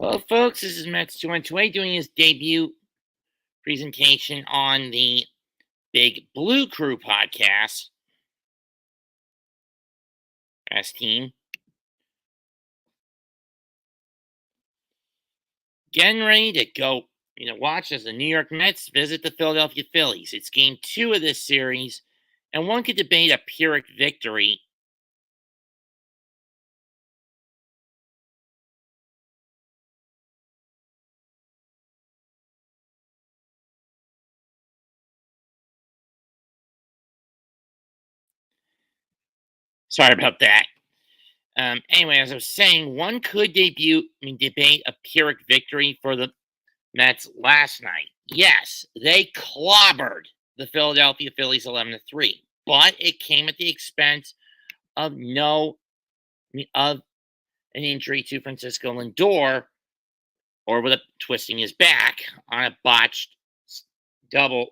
Hello, folks. This is Mets212 doing his debut presentation on the Big Blue Crew podcast. As team. Getting ready to go, watch as the New York Mets visit the Philadelphia Phillies. It's game 2 of this series, and one could debate a Pyrrhic victory. Sorry about that. Anyway, as I was saying, one could debate a Pyrrhic victory for the Mets last night. Yes, they clobbered the Philadelphia Phillies 11-3, but it came at the expense of an injury to Francisco Lindor, or with a twisting his back on a botched double.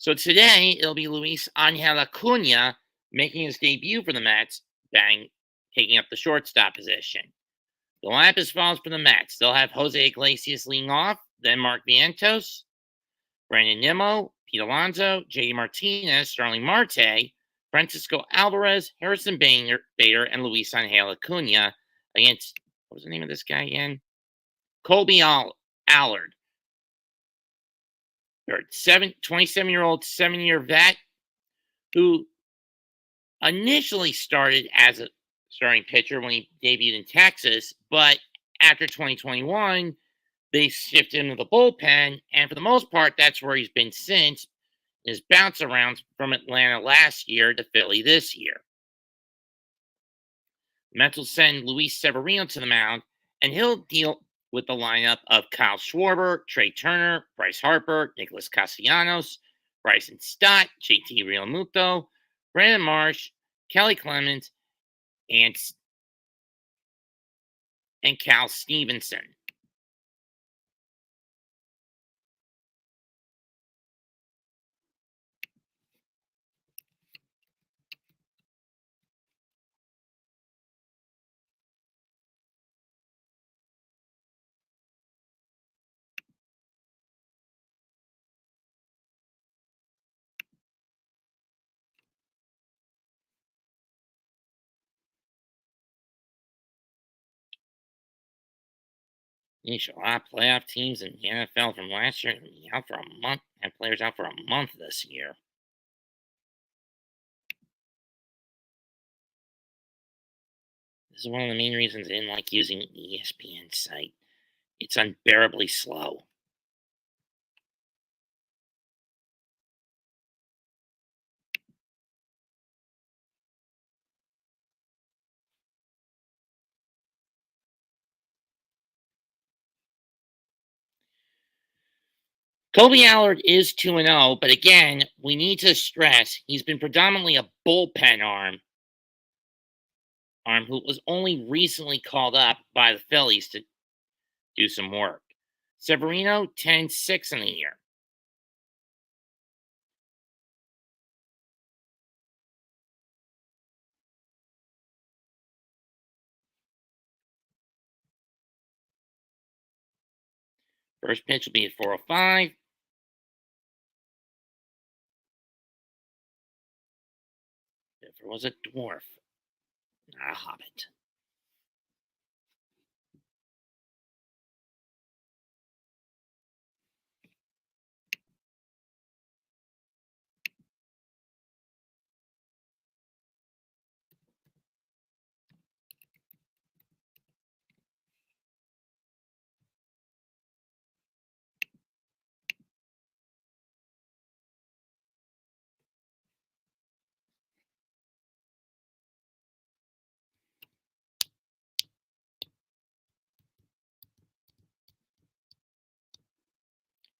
So today it'll be Luis Angel Acuna making his debut for the Mets, taking up the shortstop position. The lineup is follows for the Mets. They'll have Jose Iglesias leading off, then Mark Vientos, Brandon Nimmo, Pete Alonso, JD Martinez, Starling Marte, Francisco Alvarez, Harrison Bader, and Luis Angel Acuna against, what was the name of this guy again? Colby Allard. 27-year-old, 7-year vet who initially started as a starting pitcher when he debuted in Texas, but after 2021, they shifted him to the bullpen, and for the most part, that's where he's been since. His bounce around from Atlanta last year to Philly this year. The Mets will send Luis Severino to the mound, and he'll deal with the lineup of Kyle Schwarber, Trey Turner, Bryce Harper, Nicholas Castellanos, Bryson Stott, JT Realmuto, Brandon Marsh, Kelly Clemens, and Cal Stevenson. You should a lot of playoff teams in the NFL from last year out for a month, and players out for a month this year. This is one of the main reasons I didn't like using the ESPN site. It's unbearably slow. Colby Allard is 2-0, but again, we need to stress he's been predominantly a bullpen arm who was only recently called up by the Phillies to do some work. Severino, 10-6 in the year. First pitch will be at 4:05. If there was a dwarf, not a hobbit.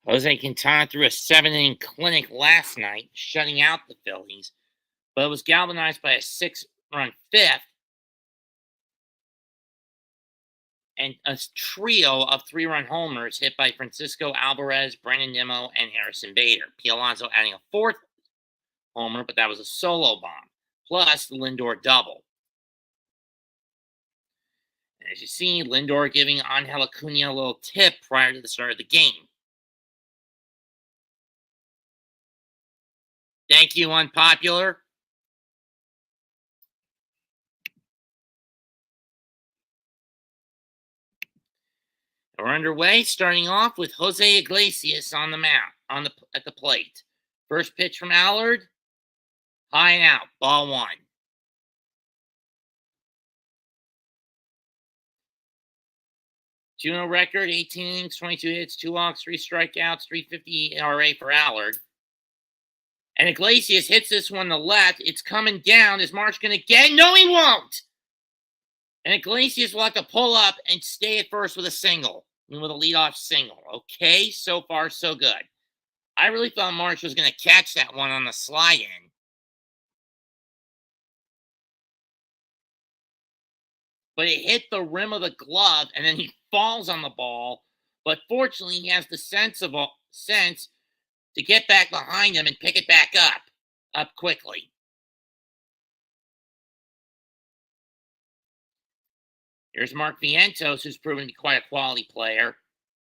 Jose Quintana threw a 7-inning clinic last night, shutting out the Phillies, but it was galvanized by a 6-run fifth and a trio of 3-run homers hit by Francisco Alvarez, Brandon Nimmo, and Harrison Bader. Pete Alonso adding a 4th homer, but that was a solo bomb, plus the Lindor double. As you see, Lindor giving Angel Acuna a little tip prior to the start of the game. Thank you, unpopular. We're underway, starting off with Jose Iglesias on the mound, at the plate. First pitch from Allard, high and out, ball one. Juno record, 18 innings, 22 hits, 2 walks, 3 strikeouts, 3.50 ERA for Allard. And Iglesias hits this one to left. It's coming down. Is Marsh going to get it? No, he won't. And Iglesias will have to pull up and stay at first with a single. With a leadoff single. Okay, so far so good. I really thought Marsh was going to catch that one on the slide in. But it hit the rim of the glove, and then he falls on the ball. But fortunately, he has the sense to get back behind him and pick it back up quickly. Here's Mark Vientos, who's proven to be quite a quality player.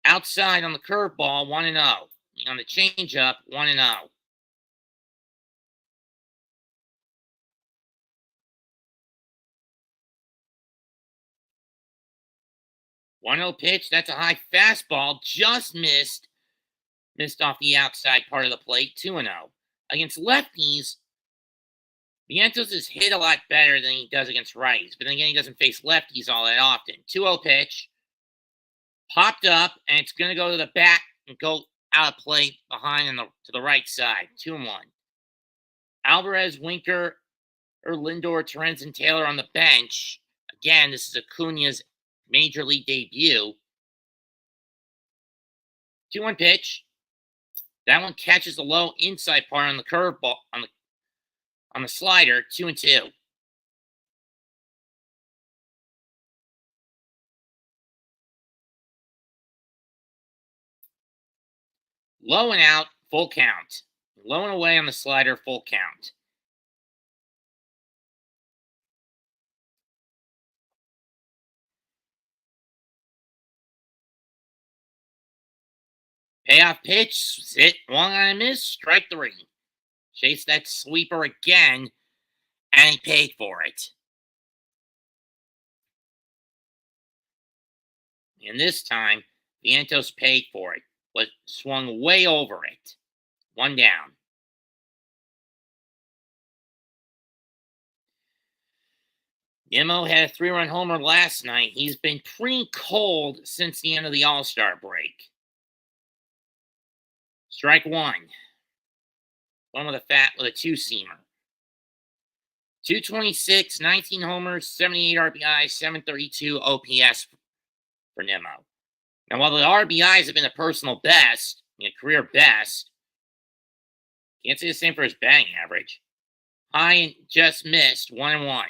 Outside on the curveball, 1-0. On the changeup, 1-0. One-0 pitch. That's a high fastball. Just missed off the outside part of the plate. 2-0. Against lefties, Vientos is hit a lot better than he does against righties. But then again, he doesn't face lefties all that often. 2-0 pitch. Popped up, and it's going to go to the back and go out of play behind to the right side. 2-1. Alvarez, Winker, Lindor, Torrens, and Taylor on the bench. Again, this is Acuna's major league debut. 2-1 pitch. That one catches the low inside part on the curveball on the slider. 2-2. Low and out, full count. Low and away on the slider, full count. Payoff pitch, hit, one on a miss, strike 3. Chase that sweeper again, and he paid for it. And this time, Vientos paid for it, but swung way over it. 1 down. Nimmo had a 3-run homer last night. He's been pretty cold since the end of the All-Star break. Strike 1. One with a 2-seamer. 226, 19 homers, 78 RBIs, 732 OPS for Nimmo. Now, while the RBIs have been a personal best, career best, can't say the same for his batting average. High and just missed, 1-1.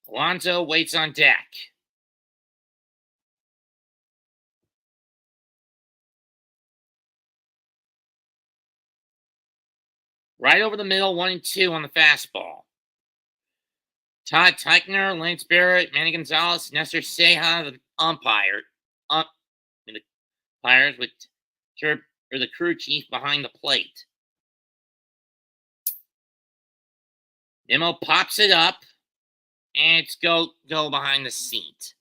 Alonso waits on deck. Right over the middle, 1-2 on the fastball. Todd Teichner, Lance Barrett, Manny Gonzalez, Nestor Ceja, the umpires with the crew chief behind the plate. Nimmo pops it up, and it's go behind the seat.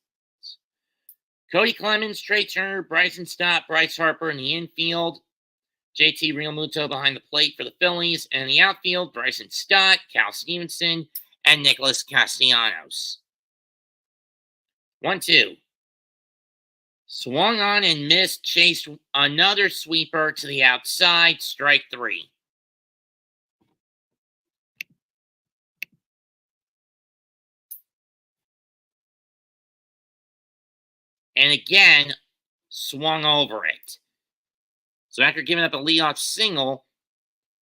Cody Clemens, Trey Turner, Bryson Stott, Bryce Harper in the infield. JT Realmuto behind the plate for the Phillies. And in the outfield, Bryson Stott, Cal Stevenson, and Nicholas Castellanos. 1-2. Swung on and missed. Chased another sweeper to the outside. Strike 3. And again, swung over it. So after giving up a leadoff single,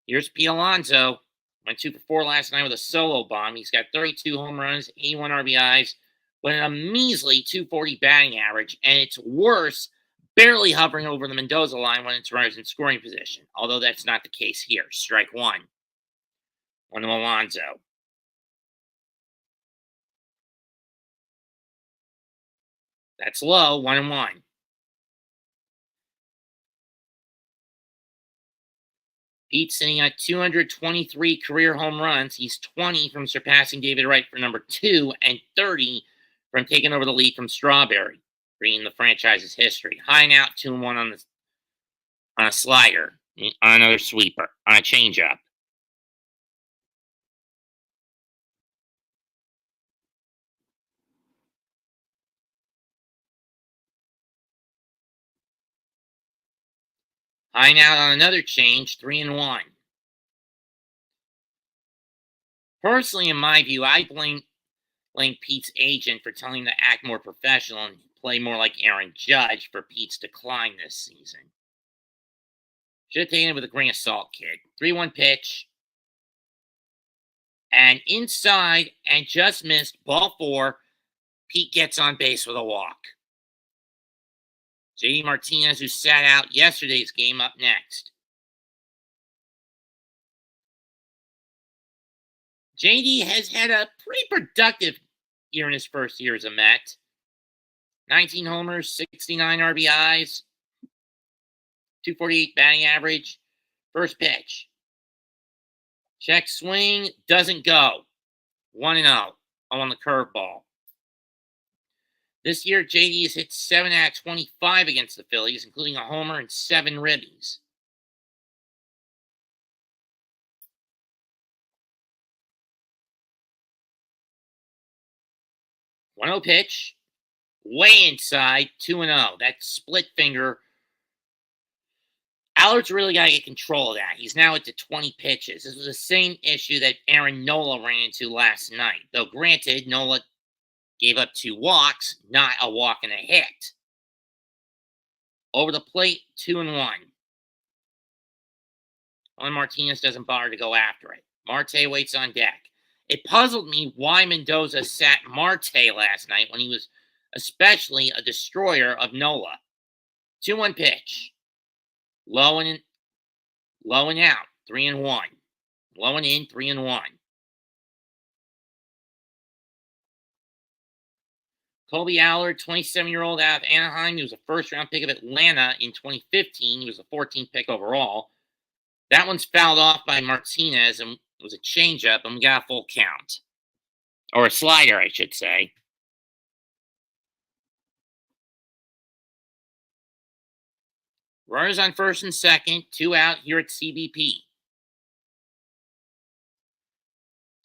here's Pete Alonso. Went 2 for 4 last night with a solo bomb. He's got 32 home runs, 81 RBIs, but a measly 240 batting average. And it's worse, barely hovering over the Mendoza line when it's runners in scoring position. Although that's not the case here. Strike 1. on to Alonso. That's low, 1-1. Pete's sitting at 223 career home runs. He's 20 from surpassing David Wright for number 2 and 30 from taking over the lead from Strawberry, bringing the franchise's history. High and out, 2-1 on a slider, on another sweeper, on a changeup. High and out on another change, 3-1. Personally, in my view, I blame Pete's agent for telling him to act more professional and play more like Aaron Judge for Pete's decline this season. Should have taken it with a grain of salt, kid. 3-1 pitch. And inside and just missed, ball 4. Pete gets on base with a walk. JD Martinez, who sat out yesterday's game, up next. JD has had a pretty productive year in his first year as a Met. 19 homers, 69 RBIs, 248 batting average. First pitch. Check swing, doesn't go. 1-0 on the curveball. This year, JD has hit 7 out of 25 against the Phillies, including a homer and 7 ribbies. One-zero pitch, way inside, 2-0. That split finger. Allard's really got to get control of that. He's now at the 20 pitches. This was the same issue that Aaron Nola ran into last night. Though, granted, Nola gave up 2 walks, not a walk and a hit. Over the plate, 2-1. Juan Martinez doesn't bother to go after it. Marte waits on deck. It puzzled me why Mendoza sat Marte last night when he was especially a destroyer of Nola. 2-1 pitch. Low and out, 3-1. Low and in, 3-1. Colby Allard, 27-year-old out of Anaheim. He was a first-round pick of Atlanta in 2015. He was a 14th pick overall. That one's fouled off by Martinez and was a changeup, and we got a full count. Or a slider, I should say. Runners on first and second, 2 out here at CBP.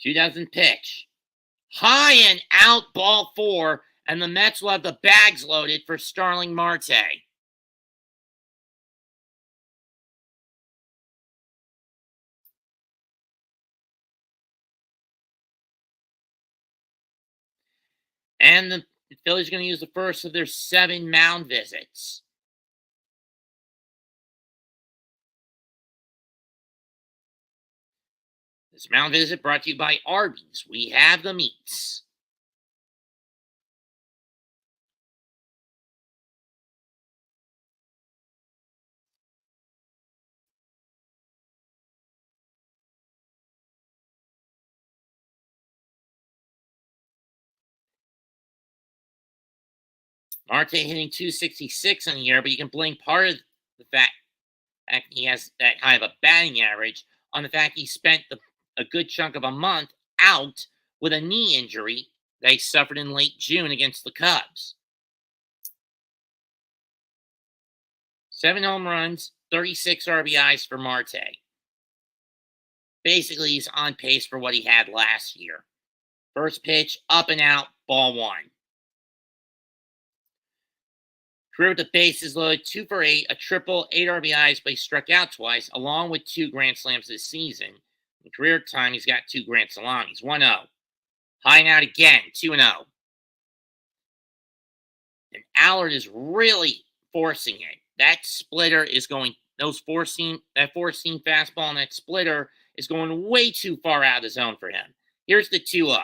2-0 pitch. High and out, ball 4, and the Mets will have the bags loaded for Starling Marte. And the Phillies are going to use the first of their 7 mound visits. This mound visit brought to you by Arby's. We have the meats. Marte hitting 266 on the year, but you can blame part of the fact he has that high of a batting average on the fact he spent a good chunk of a month out with a knee injury that he suffered in late June against the Cubs. 7 home runs, 36 RBIs for Marte. Basically, he's on pace for what he had last year. First pitch, up and out, ball 1. Career with the bases loaded, 2 for 8, a triple, 8 RBIs, but he struck out twice, along with 2 grand slams this season. In career time, he's got 2 grand salamis, 1-0. High and out again, 2-0. And Allard is really forcing it. That splitter is going, that four-seam fastball and that splitter is going way too far out of the zone for him. Here's the 2-0.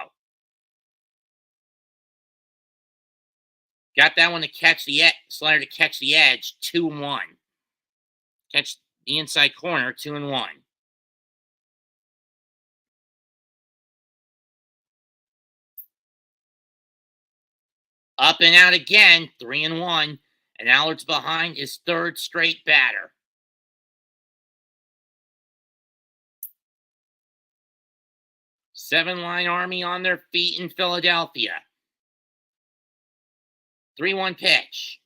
Got that one to catch the slider to catch the edge, 2-1. Catch the inside corner, 2-1. Up and out again, 3-1, and Allard's behind his third straight batter. Seven-line army on their feet in Philadelphia. 3-1 pitch.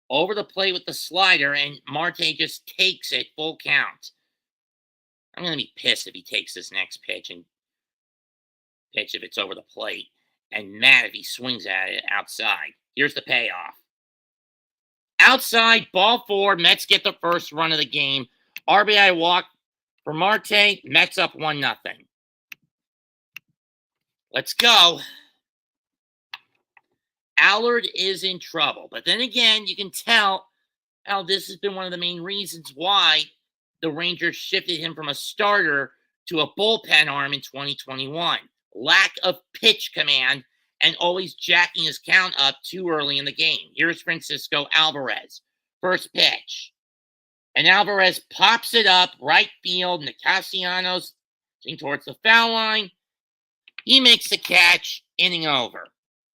Over the plate with the slider, and Marte just takes it full count. I'm going to be pissed if he takes this next pitch if it's over the plate, and mad if he swings at it outside. Here's the payoff. Outside, ball four. Mets get the first run of the game. RBI walk for Marte. Mets up 1-0. Let's go. Allard is in trouble. But then again, you can tell how this has been one of the main reasons why the Rangers shifted him from a starter to a bullpen arm in 2021. Lack of pitch command and always jacking his count up too early in the game. Here's Francisco Alvarez. First pitch. And Alvarez pops it up right field. Nicasiano's towards the foul line. He makes the catch, inning over.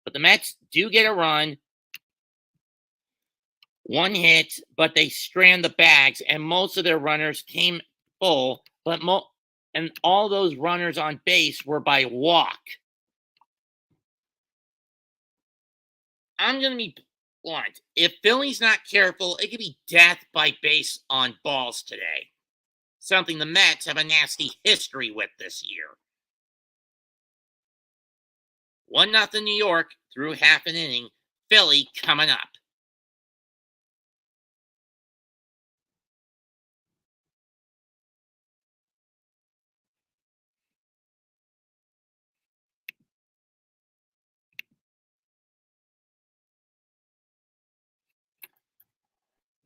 But the Mets do get a run. One hit, but they strand the bags, and most of their runners came full, and all those runners on base were by walk. I'm going to be blunt. If Philly's not careful, it could be death by base on balls today. Something the Mets have a nasty history with this year. 1-0 New York through half an inning. Philly coming up.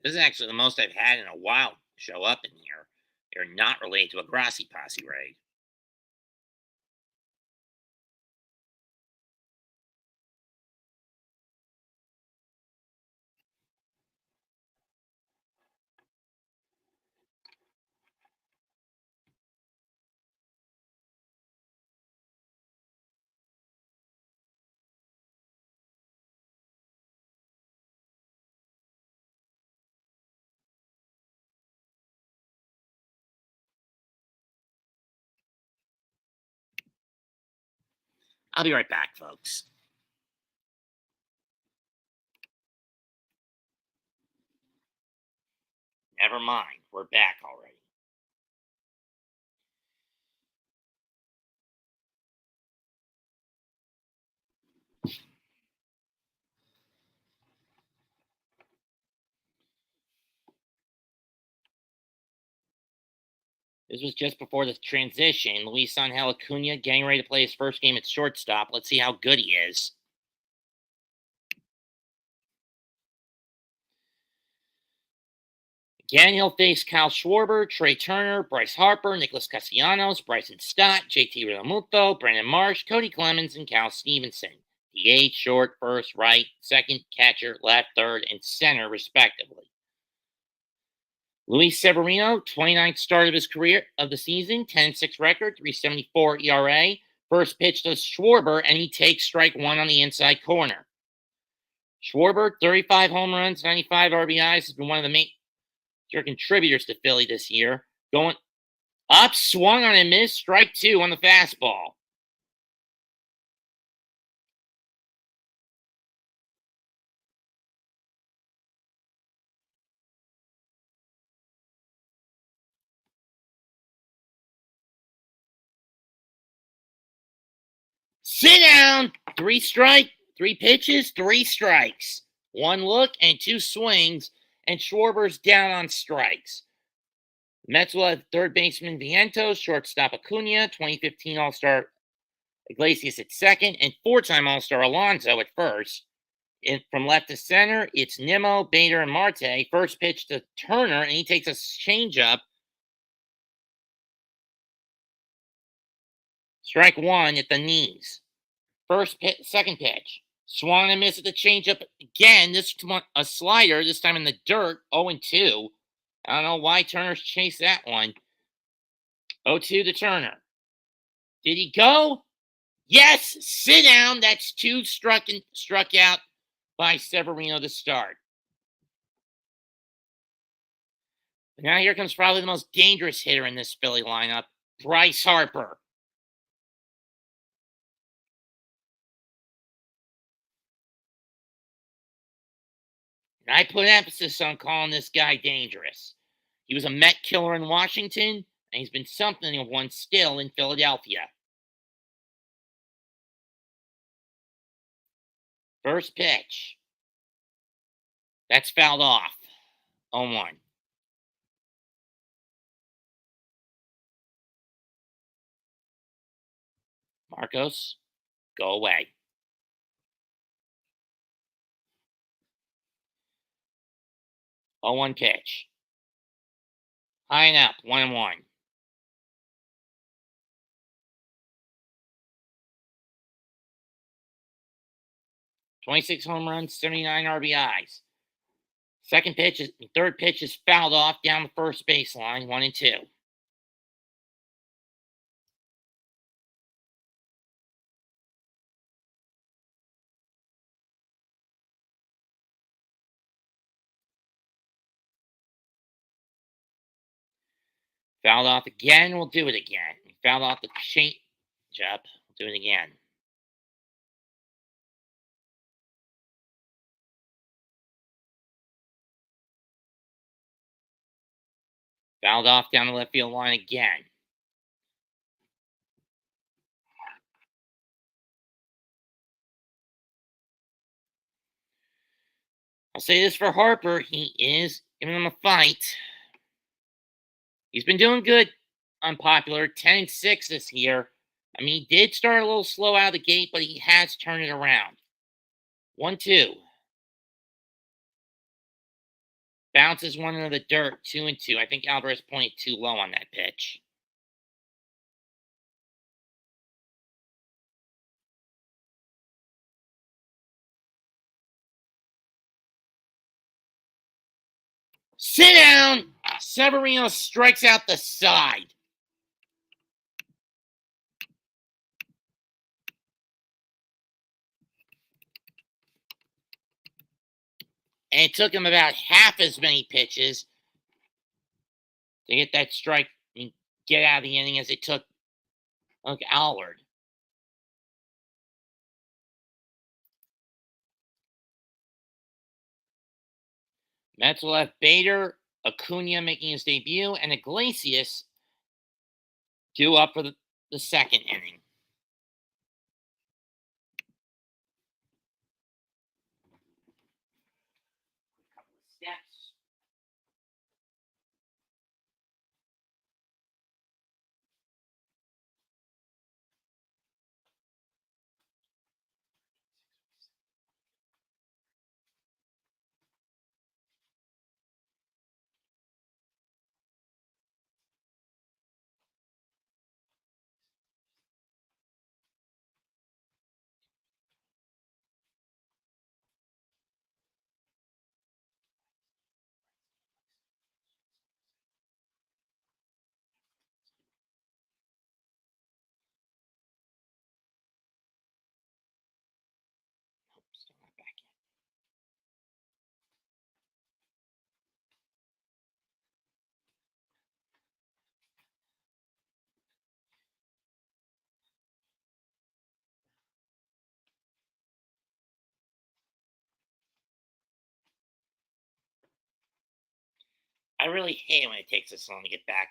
This is actually the most I've had in a while show up in here. They're not related to a Grassi Posse raid. I'll be right back, folks. Never mind. We're back already. This was just before the transition. Luis Angel Acuna getting ready to play his first game at shortstop. Let's see how good he is. Again, he'll face Kyle Schwarber, Trey Turner, Bryce Harper, Nicholas Castellanos, Bryson Stott, JT Realmuto, Brandon Marsh, Cody Clemens, and Cal Stevenson. DH, short, first, right, second, catcher, left, third, and center, respectively. Luis Severino, 29th start of his career of the season, 10-6 record, 3.74 ERA. First pitch to Schwarber, and he takes strike one on the inside corner. Schwarber, 35 home runs, 95 RBIs, has been one of the major contributors to Philly this year. Going up, swung on and missed, strike two on the fastball. Sit down. 3 strike, 3 pitches, 3 strikes. 1 look and 2 swings, and Schwarber's down on strikes. Mets will have third baseman Vientos, shortstop Acuna, 2015 All-Star Iglesias at second, and 4-time All-Star Alonso at first. From left to center, it's Nimmo, Bader, and Marte. First pitch to Turner, and he takes a changeup. Strike one at the knees. Second pitch. Swung and missed at the changeup again. This one, a slider, this time in the dirt, 0-2. I don't know why Turner's chased that one. 0-2 to Turner. Did he go? Yes, sit down. That's 2 struck out by Severino to start. Now here comes probably the most dangerous hitter in this Philly lineup, Bryce Harper. And I put emphasis on calling this guy dangerous. He was a Met killer in Washington, and he's been something of one still in Philadelphia. First pitch. That's fouled off. 0-1. Marcos, go away. 0-1 pitch. High and up, 1-1. 26 home runs, 79 RBIs. Third pitch is fouled off down the first baseline, 1-2. Fouled off again, we'll do it again. Fouled off the change up, we'll do it again. Fouled off down the left field line again. I'll say this for Harper, he is giving him a fight. He's been doing good, unpopular, 10-6 this year. I mean, he did start a little slow out of the gate, but he has turned it around. 1-2. Bounces one into the dirt, 2-2. I think Alvarez pointed too low on that pitch. Sit down! Severino strikes out the side. And it took him about half as many pitches to get that strike and get out of the inning as it took Allard. Mets will have Bader, Acuna making his debut, and Iglesias due up for the second inning. Steps. I really hate it when it takes this long to get back.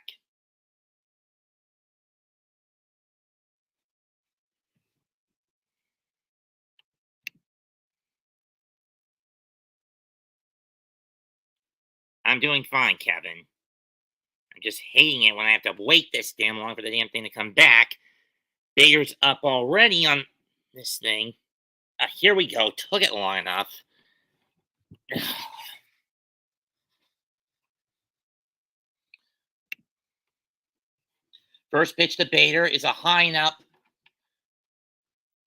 I'm doing fine, Kevin. I'm just hating it when I have to wait this damn long for the damn thing to come back. Bader's up already on this thing. Here we go. Took it long enough. First pitch to Bader is a high and up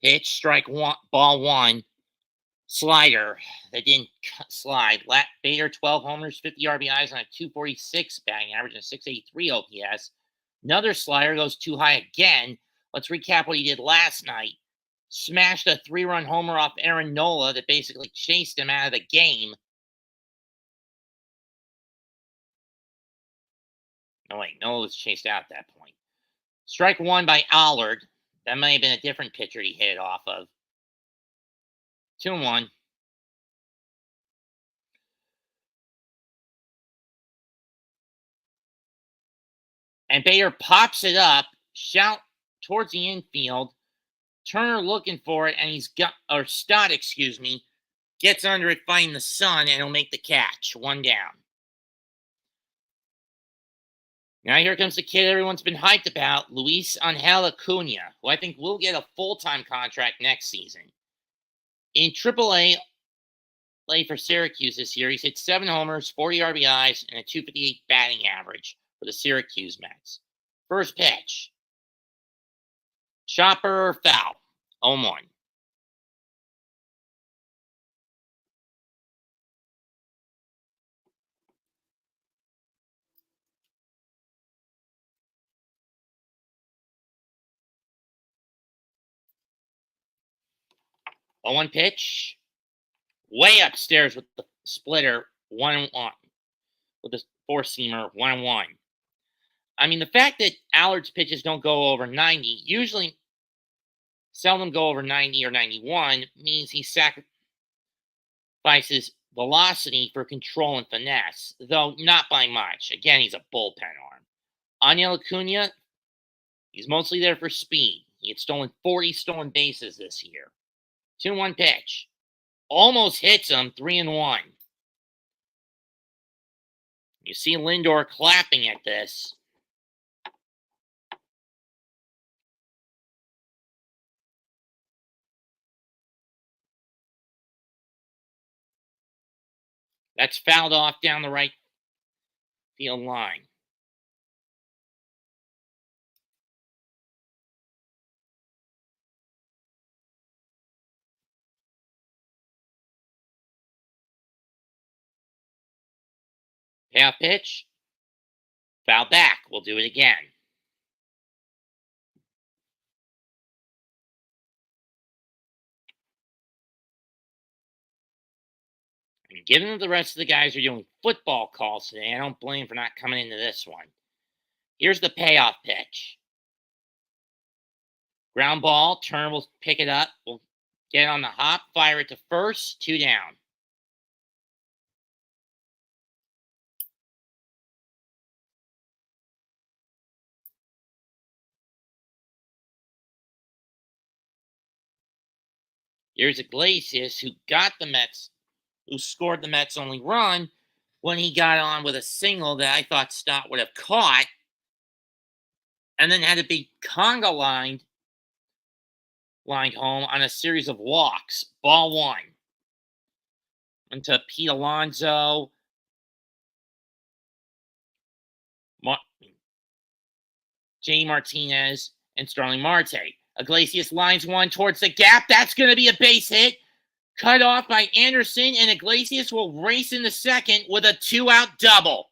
pitch, strike one, ball one. Slider that didn't slide. Bader 12 homers, 50 RBIs on a 246 batting average and a 683 OPS. Another slider goes too high again. Let's recap what he did last night. Smashed a 3-run homer off Aaron Nola that basically chased him out of the game. No, wait, Nola was chased out at that point. Strike one by Allard. That may have been a different pitcher he hit it off of. 2-1. And Bader pops it up, shout towards the infield. Turner looking for it, and Stott, gets under it fighting the sun, and he'll make the catch. 1 down. Now here comes the kid everyone's been hyped about, Luis Angel Acuna, who I think will get a full-time contract next season. In AAA, played for Syracuse this year, he's hit 7 homers, 40 RBIs, and a .258 batting average for the Syracuse Mets. First pitch. Chopper foul. 0-1. A 1 pitch. Way upstairs with the splitter. 1-1. With the 4-seamer. 1-1. I mean, the fact that Allard's pitches don't go over 90, usually seldom go over 90 or 91, means he sacrifices velocity for control and finesse, though not by much. Again, he's a bullpen arm. Angel Acuna, he's mostly there for speed. He had stolen 40 stolen bases this year. 2-1 pitch. Almost hits him. 3-1. You see Lindor clapping at this. That's fouled off down the right field line. Payoff pitch. Foul back. We'll do it again. And given that the rest of the guys are doing football calls today, I don't blame for not coming into this one. Here's the payoff pitch. Ground ball. Turner will pick it up. We'll get on the hop. Fire it to first. 2 down. Here's Iglesias, who scored the Mets' only run when he got on with a single that I thought Stott would have caught, and then had a big conga lined home on a series of walks. Ball 1. Into Pete Alonso. J. Martinez and Starling Marte. Iglesias lines one towards the gap. That's going to be a base hit. Cut off by Anderson, and Iglesias will race into second with a 2-out double.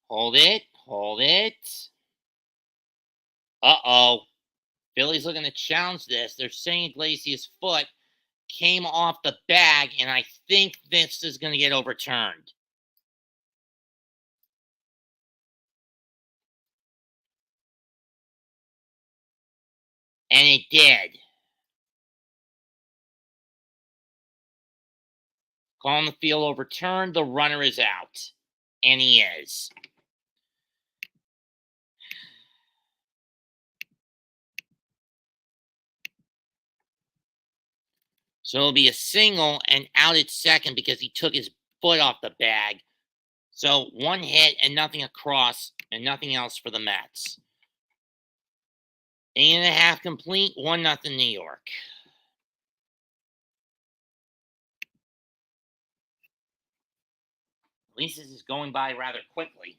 Hold it. Hold it. Uh-oh. Phillies looking to challenge this. They're saying Iglesias' foot came off the bag, and I think this is going to get overturned. And it did. Calling the field overturned. The runner is out. And he is. So it'll be a single and out at second because he took his foot off the bag. So one hit and nothing across and nothing else for the Mets. 8.5 complete, 1-0 New York. At least this is going by rather quickly.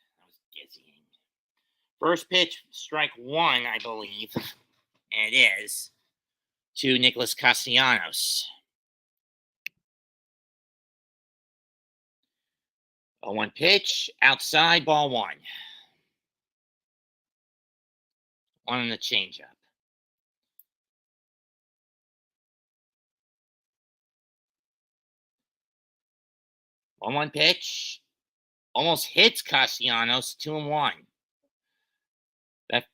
That was dizzying. First pitch, strike one, I believe. And it is to Nicholas Castellanos. 0-1 pitch, outside, ball one. One on the changeup. 1-1 pitch. Almost hits Castellanos, 2-1. That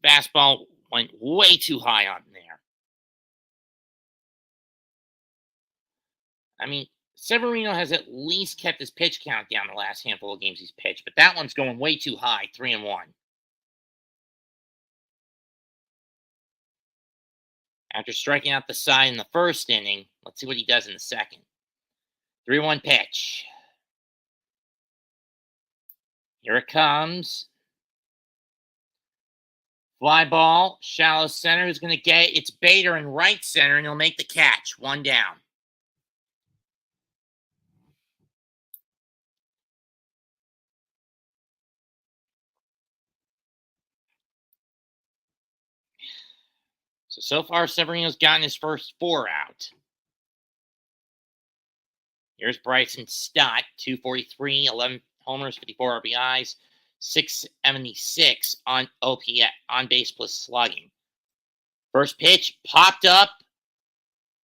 fastball went way too high on there. I mean, Severino has at least kept his pitch count down the last handful of games he's pitched, but that one's going way too high, 3-1. After striking out the side in the first inning, let's see what he does in the second. 3-1 pitch. Here it comes. Fly ball, shallow center. Who's going to get it? It's Bader in right center, and he'll make the catch. One down. So far, Severino's gotten his first 4 out. Here's Bryson Stott, 243, 11 homers, 54 RBIs, 676 on OPS, on base plus slugging. First pitch, popped up,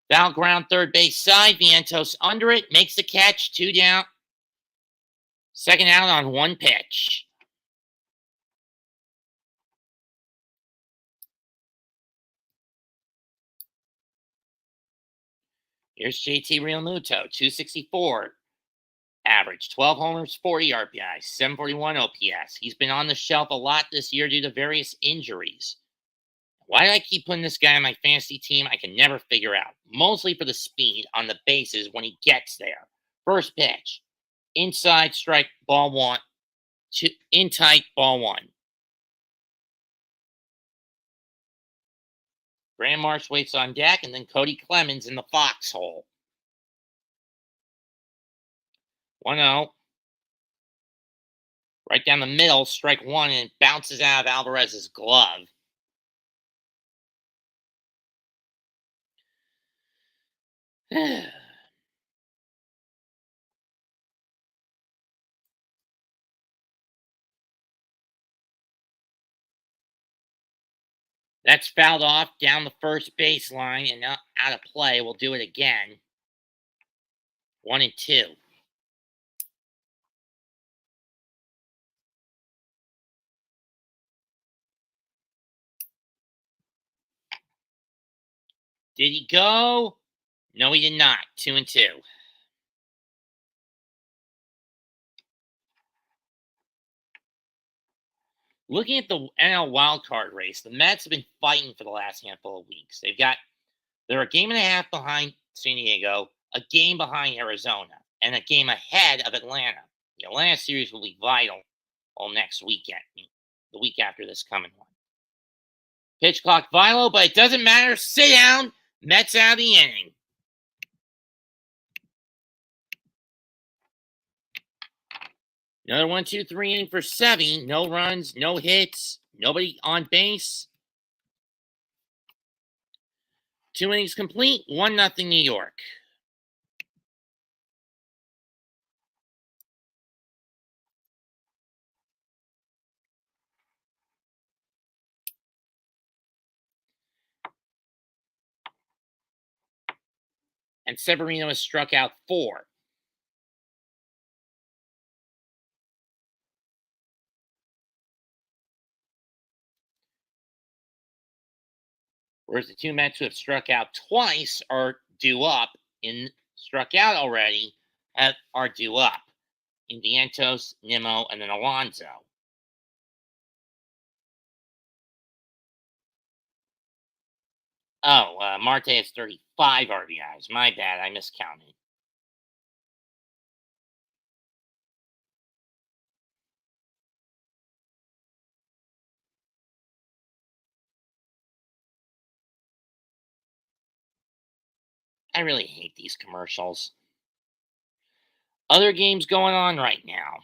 battleground third base side, Vientos under it, makes the catch, 2 down. Second out on 1 pitch. Here's JT Realmuto, 264 average, 12 homers, 40 RBI, 741 OPS. He's been on the shelf a lot this year due to various injuries. Why do I keep putting this guy on my fantasy team? I can never figure out. Mostly for the speed on the bases when he gets there. First pitch, inside strike, ball one, in tight, ball one. Graham Marsh waits on deck, and then Cody Clemens in the foxhole. 1-0. Right down the middle, strike one, and it bounces out of Alvarez's glove. That's fouled off down the first baseline and out of play. We'll do it again. 1-2. Did he go? No, he did not. 2-2. Looking at the NL wildcard race, the Mets have been fighting for the last handful of weeks. They're a game and a half behind San Diego, a game behind Arizona, and a game ahead of Atlanta. The Atlanta series will be vital all next weekend, the week after this coming one. Pitch clock vital, but it doesn't matter. Sit down. Mets out of the inning. Another 1-2-3 inning for Sevy. No runs, no hits, nobody on base. 2 innings complete. 1-0 New York. And Severino has struck out 4. Whereas the 2 Mets who have struck out twice are due up, and struck out already are due up. In Vientos, Nimmo, and then Alonso. Oh, Marte has 35 RBIs. My bad, I miscounted. I really hate these commercials. Other games going on right now.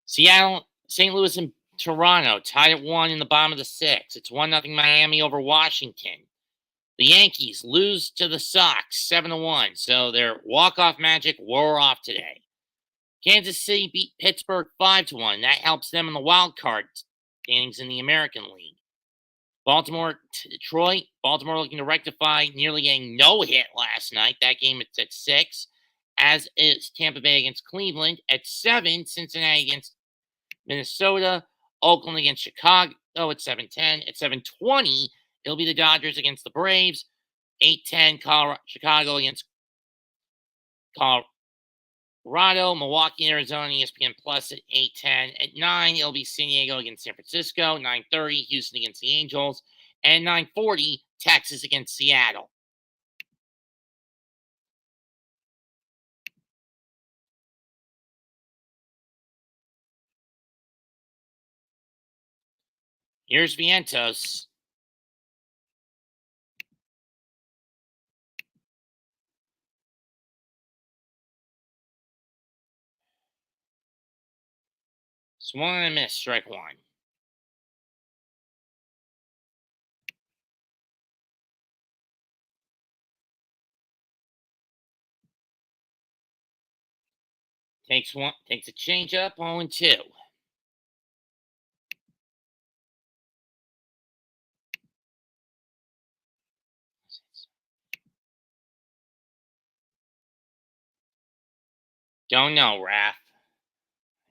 Seattle, St. Louis, and Toronto tied at 1 in the bottom of the 6th. It's 1-0 Miami over Washington. The Yankees lose to the Sox 7-1, so their walk-off magic wore off today. Kansas City beat Pittsburgh 5-1. That helps them in the wild card standings in the American League. Baltimore, Detroit. Baltimore looking to rectify, nearly getting no hit last night. That game is at 6. As is Tampa Bay against Cleveland at 7. Cincinnati against Minnesota. Oakland against Chicago at 7:10. At 7:20, it'll be the Dodgers against the Braves. 8:10, Chicago against Colorado, Milwaukee, Arizona, ESPN Plus at 8:10. At 9, it'll be San Diego against San Francisco. 9:30, Houston against the Angels. And 9:40, Texas against Seattle. Here's Vientos. Swung and a miss, strike 1. Takes a changeup, 0-2. Don't know, Raph.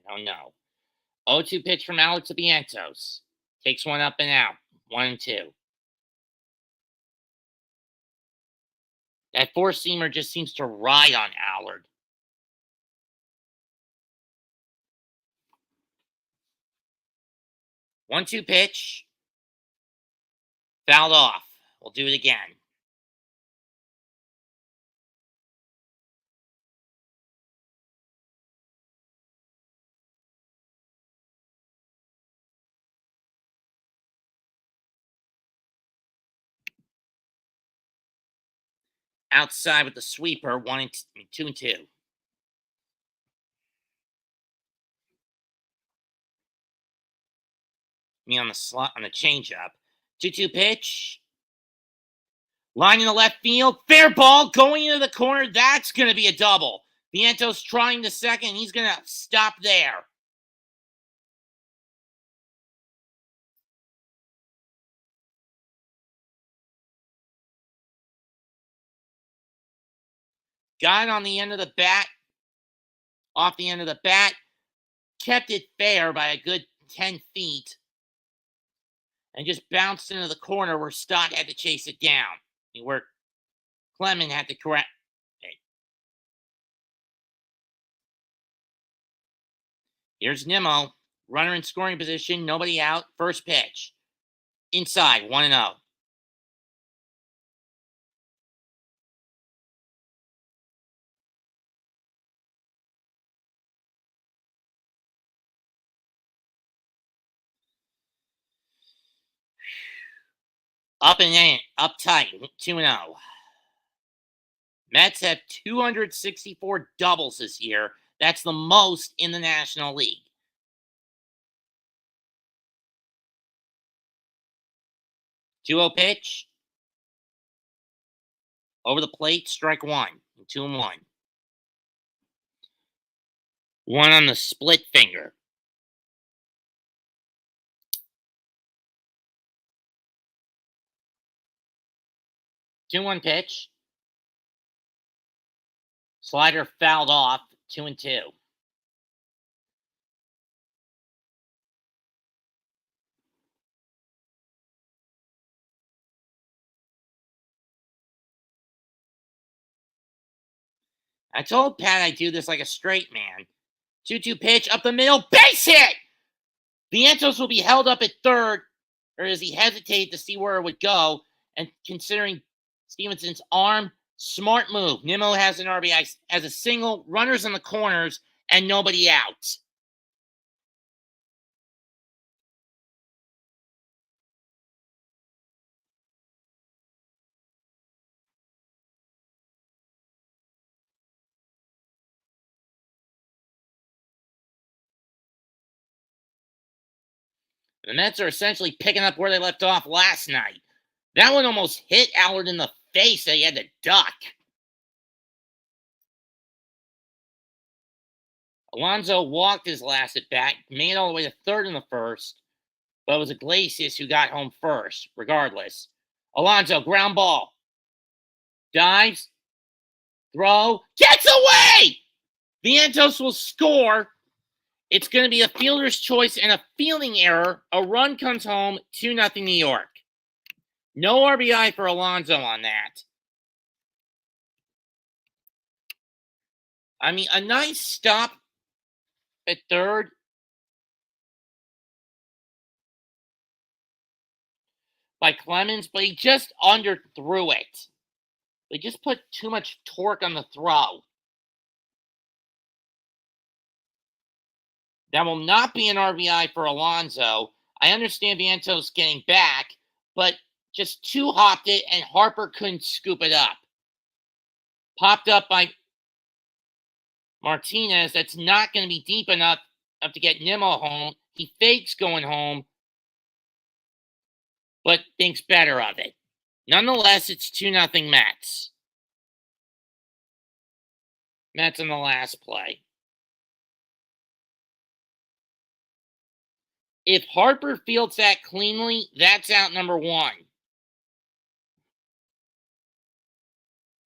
I don't know. 0-2 pitch from Alex Vientos. Takes one up and out. 1-2. That four-seamer just seems to ride on Allard. 1-2 pitch. Fouled off. We'll do it again. Outside with the sweeper, 2-2. Me on the slot on the changeup. 2-2 pitch. Line in the left field. Fair ball going into the corner. That's going to be a double. Vientos trying the second. He's going to stop there. got on the end of the bat, off the end of the bat, kept it fair by a good 10 feet, and just bounced into the corner where Stott had to chase it down, where Clement had to correct it. Here's Nimmo, runner in scoring position, nobody out, first pitch. Inside, 1-0. Up and in, up tight, 2-0. Mets have 264 doubles this year. That's the most in the National League. 2-0 pitch. Over the plate, strike one. 2-1. One on the split finger. 2-1 pitch. Slider fouled off. 2-2. I told Pat I'd do this like a straight man. 2-2 pitch up the middle. Base hit! Vientos will be held up at third, or as he hesitated to see where it would go, and considering Stevenson's arm, smart move. Nimmo has an RBI as a single, runners in the corners, and nobody out. The Mets are essentially picking up where they left off last night. That one almost hit Allard in the face that he had to duck. Alonso walked his last at bat, made it all the way to third in the first, but it was Iglesias who got home first, regardless. Alonso, ground ball. Dives. Throw. Gets away! Vientos will score. It's going to be a fielder's choice and a fielding error. A run comes home, 2-0 New York. No RBI for Alonso on that. I mean, a nice stop at third. By Clemens, but he just underthrew it. They just put too much torque on the throw. That will not be an RBI for Alonso. I understand Vientos getting back, but just two-hopped it, and Harper couldn't scoop it up. Popped up by Martinez. That's not going to be deep enough to get Nimmo home. He fakes going home, but thinks better of it. Nonetheless, it's 2-0 Mets. Mets in the last play. If Harper fields that cleanly, that's out number one.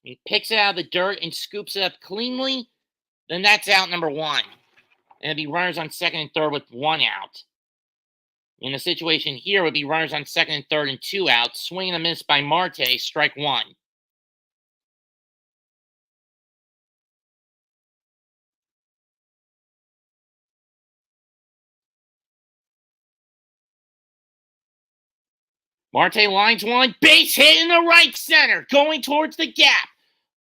He picks it out of the dirt and scoops it up cleanly, then that's out number one. And it'd be runners on second and third with one out. In the situation here, would be runners on second and third and two outs. Swing and a miss by Marte, strike one. Marte lines one, base hit in the right center, going towards the gap.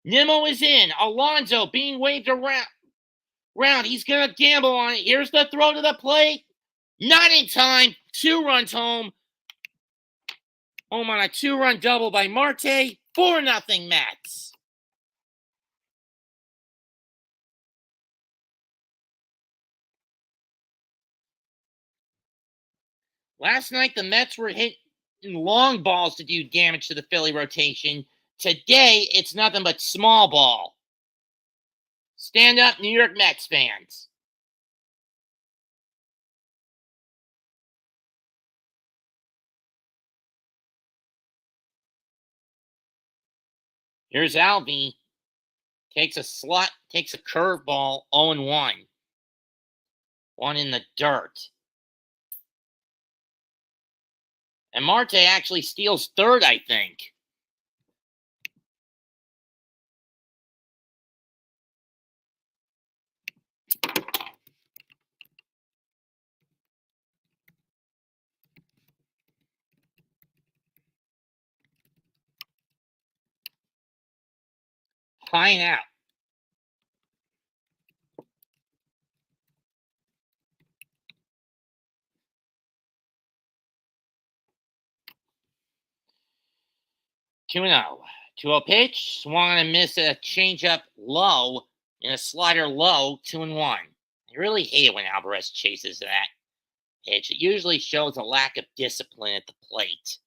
Nimmo is in. Alonso being waved around. He's going to gamble on it. Here's the throw to the plate. Not in time. 2 runs home. Home on a 2-run double by Marte. 4-0 Mets. Last night, the Mets were hitting long balls to do damage to the Philly rotation. Today, it's nothing but small ball. Stand up, New York Mets fans. Here's Alvey. Takes a curveball, 0-1. One in the dirt. And Marte actually steals third, I think. Flying out. Two and 0. 2-0 pitch. Swung and missed a changeup low and a slider low. 2-1. I really hate it when Alvarez chases that pitch. It usually shows a lack of discipline at the plate.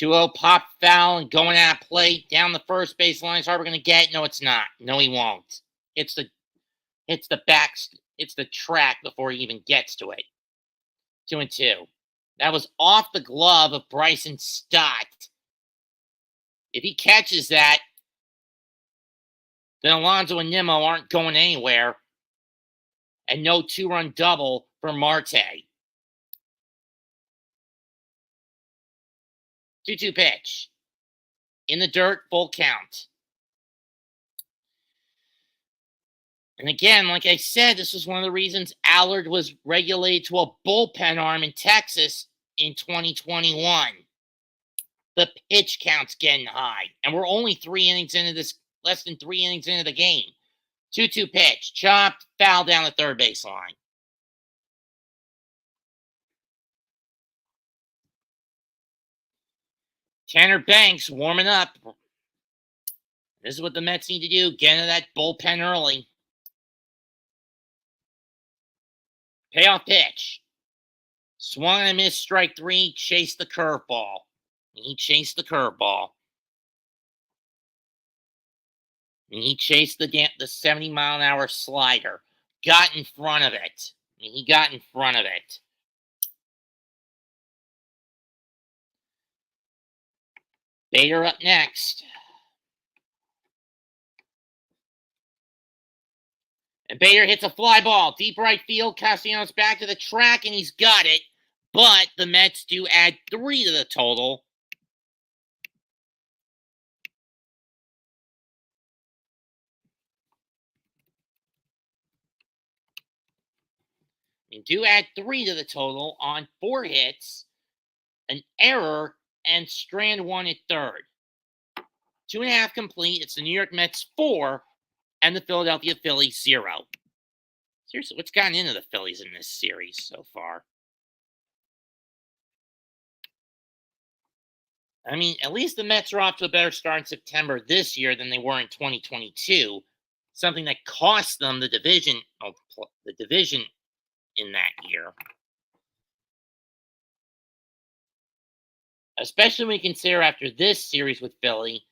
2-0 pop foul and going at plate down the first base line. Is Harper going to get it? No, it's not. No, he won't. It's the track before he even gets to it. 2-2. That was off the glove of Bryson Stott. If he catches that, then Alonso and Nimmo aren't going anywhere. And no 2-run double for Marte. 2-2 pitch. In the dirt, full count. And again, like I said, this was one of the reasons Allard was regulated to a bullpen arm in Texas in 2021. The pitch count's getting high. And we're only 3 innings into this, less than 3 innings into the game. 2-2 pitch. Chopped, foul down the third base line. Tanner Banks warming up. This is what the Mets need to do. Get into that bullpen early. Payoff pitch. Swung and missed strike 3. Chased the curveball. He chased the curveball. And he chased the 70-mile-an-hour slider. Got in front of it. And he got in front of it. Bader up next. And Bader hits a fly ball. Deep right field. Castellanos back to the track, and he's got it. But the Mets do add 3 to the total. And do add 3 to the total on 4 hits, an error, and strand 1 at third. 2.5 complete. It's the New York Mets 4 and the Philadelphia Phillies 0. Seriously, what's gotten into the Phillies in this series so far? I mean, at least the Mets are off to a better start in September this year than they were in 2022. Something that cost them the division in that year. Especially when you consider after this series with Philly,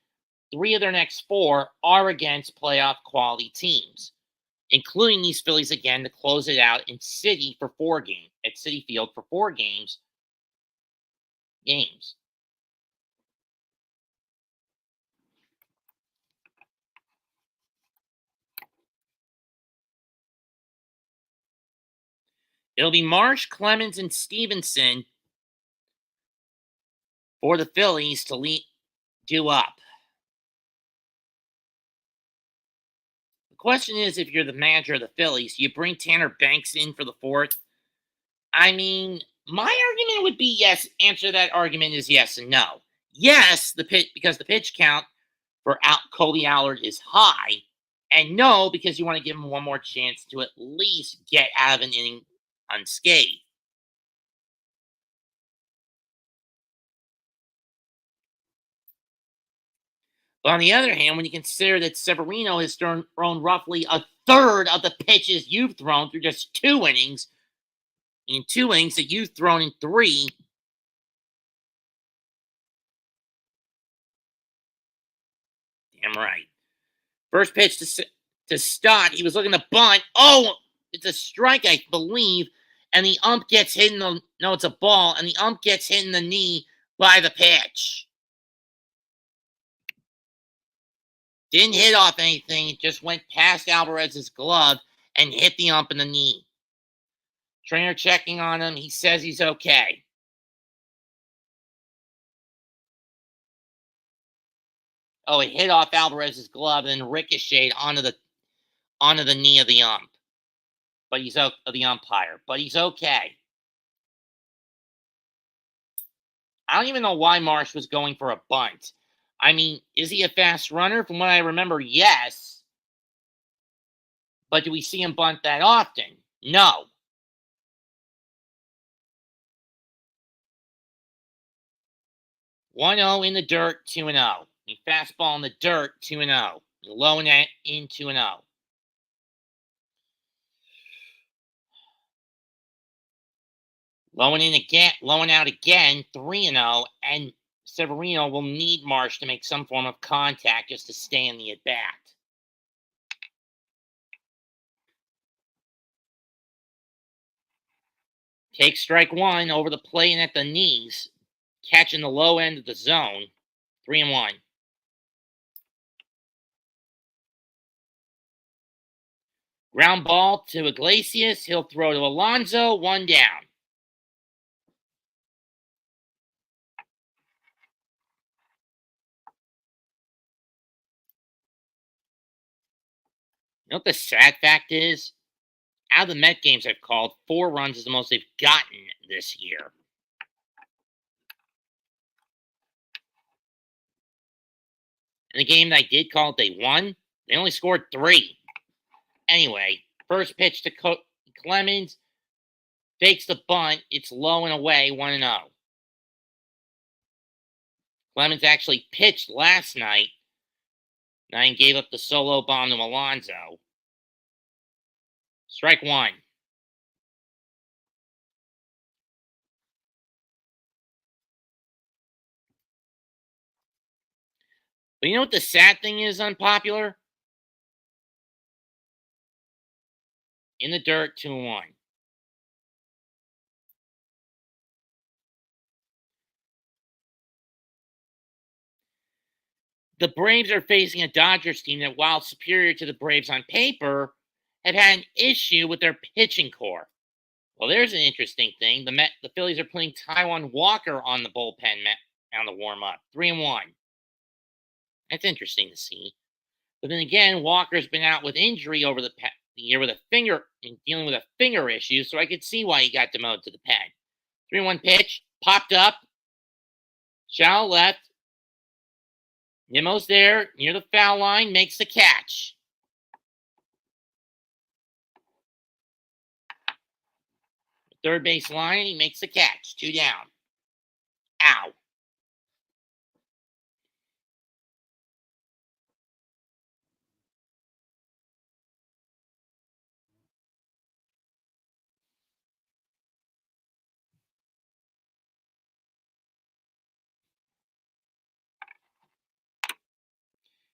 3 of their next 4 are against playoff quality teams, including these Phillies again to close it out in Citi for 4 games at Citi Field for 4 games. It'll be Marsh, Clemens, and Stevenson for the Phillies to do up. The question is, if you're the manager of the Phillies, you bring Tanner Banks in for the 4th. I mean, my argument would be yes. Answer that argument is yes and no. Yes, because the pitch count for Colby Allard is high, and no, because you want to give him one more chance to at least get out of an inning unscathed. But on the other hand, when you consider that Severino has thrown roughly a third of the pitches you've thrown through just 2 innings, in 2 innings that you've thrown in 3, damn right. First pitch to Stott. He was looking to bunt. Oh, it's a strike, I believe. And the ump gets hit in the... No, it's a ball. And the ump gets hit in the knee by the pitch. Didn't hit off anything. It just went past Alvarez's glove and hit the ump in the knee. Trainer checking on him. He says he's okay. Oh, it hit off Alvarez's glove and ricocheted onto the knee of the ump. But he's the umpire. But he's okay. I don't even know why Marsh was going for a bunt. I mean, is he a fast runner? From what I remember, yes. But do we see him bunt that often? No. 1-0 in the dirt, 2-0. Fastball in the dirt, 2-0. Low and in, 2-0. Low and in again, low and out again, 3-0. And Severino will need Marsh to make some form of contact just to stay in the at bat. Take strike one over the plate and at the knees, catching the low end of the zone, 3-1. Ground ball to Iglesias. He'll throw to Alonso, 1 down. You know what the sad fact is? Out of the Met games I've called, 4 runs is the most they've gotten this year. In the game that I did call it, they won. They only scored 3. Anyway, first pitch to Clemens. Fakes the bunt. It's low and away, 1-0. Clemens actually pitched last night. Nine gave up the solo bomb to Alonso. Strike one. But you know what the sad thing is, unpopular? In the dirt, 2-1. The Braves are facing a Dodgers team that, while superior to the Braves on paper, have had an issue with their pitching core. Well, there's an interesting thing. The Phillies are putting Taijuan Walker on the bullpen on the warm-up, 3-1. That's interesting to see. But then again, Walker's been out with injury over the year with dealing with a finger issue, so I could see why he got demoted to the pen. 3-1 pitch, popped up, shallow left. Nimmo's there, near the foul line, makes the catch. Third base line, he makes the catch. 2 down. Ow.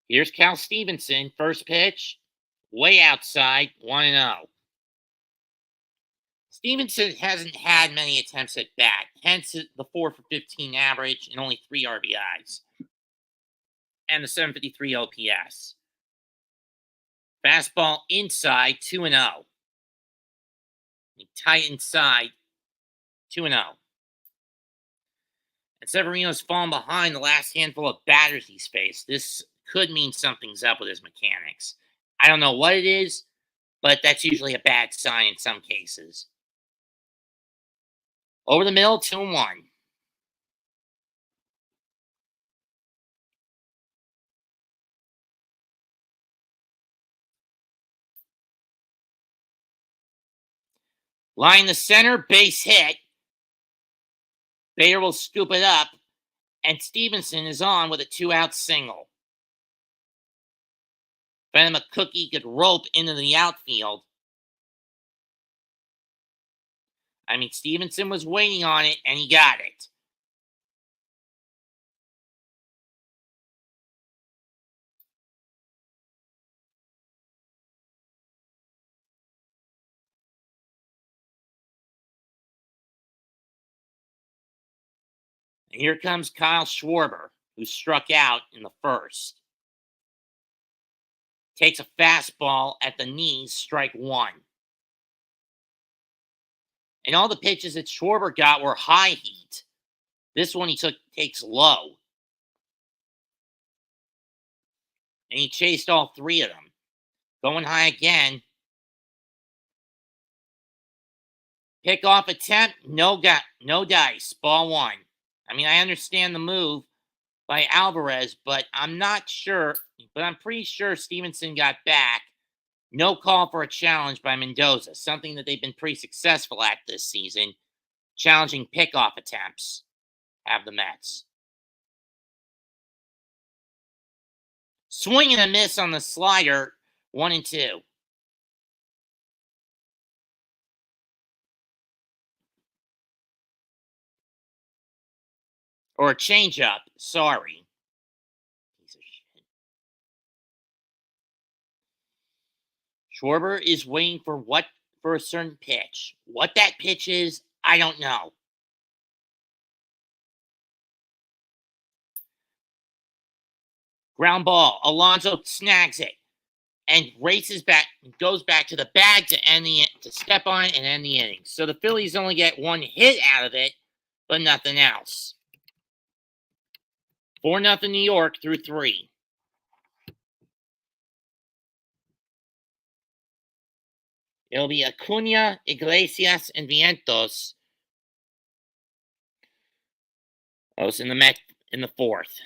Here's Cal Stevenson, first pitch, way outside, 1-0. Stevenson hasn't had many attempts at bat, hence the 4 for 15 average and only 3 RBIs, and the 753 OPS. Fastball inside, 2-0. Tight inside, 2-0. And Severino's fallen behind the last handful of batters he's faced. This could mean something's up with his mechanics. I don't know what it is, but that's usually a bad sign in some cases. Over the middle, 2-1. Line the center, base hit. Bader will scoop it up, and Stevenson is on with a 2-out single. Brandon McCookie could rope into the outfield. I mean, Stevenson was waiting on it, and he got it. And here comes Kyle Schwarber, who struck out in the first. Takes a fastball at the knees, strike one. And all the pitches that Schwarber got were high heat. This one he takes low. And he chased all three of them. Going high again. Pickoff attempt, no dice, ball one. I mean, I understand the move by Alvarez, but I'm not sure. But I'm pretty sure Stevenson got back. No call for a challenge by Mendoza, something that they've been pretty successful at this season, challenging pickoff attempts, have the Mets. Swing and a miss on the slider, 1-2. Or a changeup, sorry. Piece of shit. Schwarber is waiting for a certain pitch. What that pitch is, I don't know. Ground ball. Alonso snags it and races back, goes back to the bag to step on and end the inning. So the Phillies only get one hit out of it, but nothing else. 4-0 New York through 3. It'll be Acuna, Iglesias, and Vientos. Oh, it's in the fourth.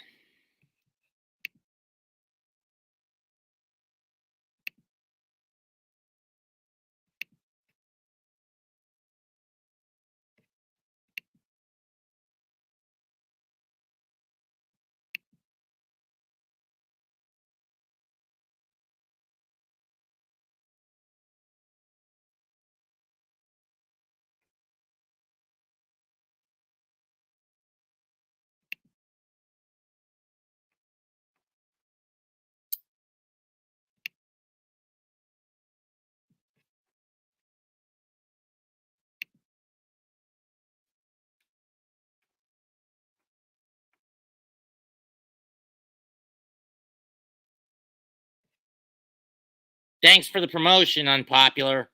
Thanks for the promotion, unpopular.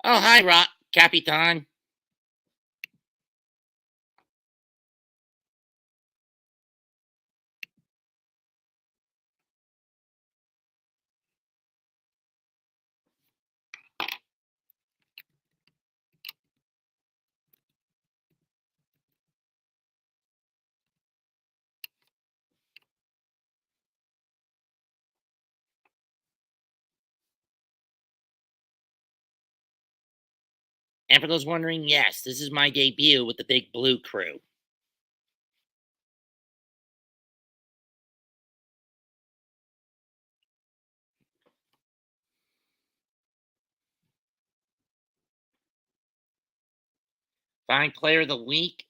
Oh, hi, Capitan. And for those wondering, yes, this is my debut with the Big Blue crew. Fine player of the week,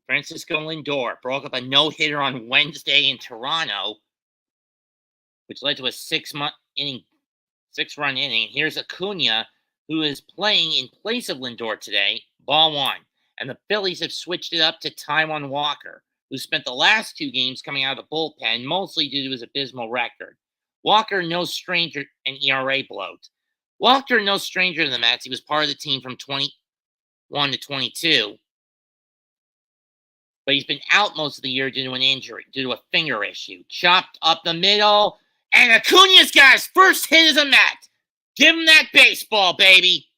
Francisco Lindor broke up a no-hitter on Wednesday in Toronto, which led to a six-run inning. Here's Acuna, who is playing in place of Lindor today, ball one. And the Phillies have switched it up to Taijuan Walker, who spent the last two games coming out of the bullpen, mostly due to his abysmal record. Walker, no stranger, and ERA bloat. Walker, no stranger to the Mets. He was part of the team from 21 to 22. But he's been out most of the year due to an injury, due to a finger issue. Chopped up the middle, and Acuna's got his first hit as a Met. Give him that baseball, baby.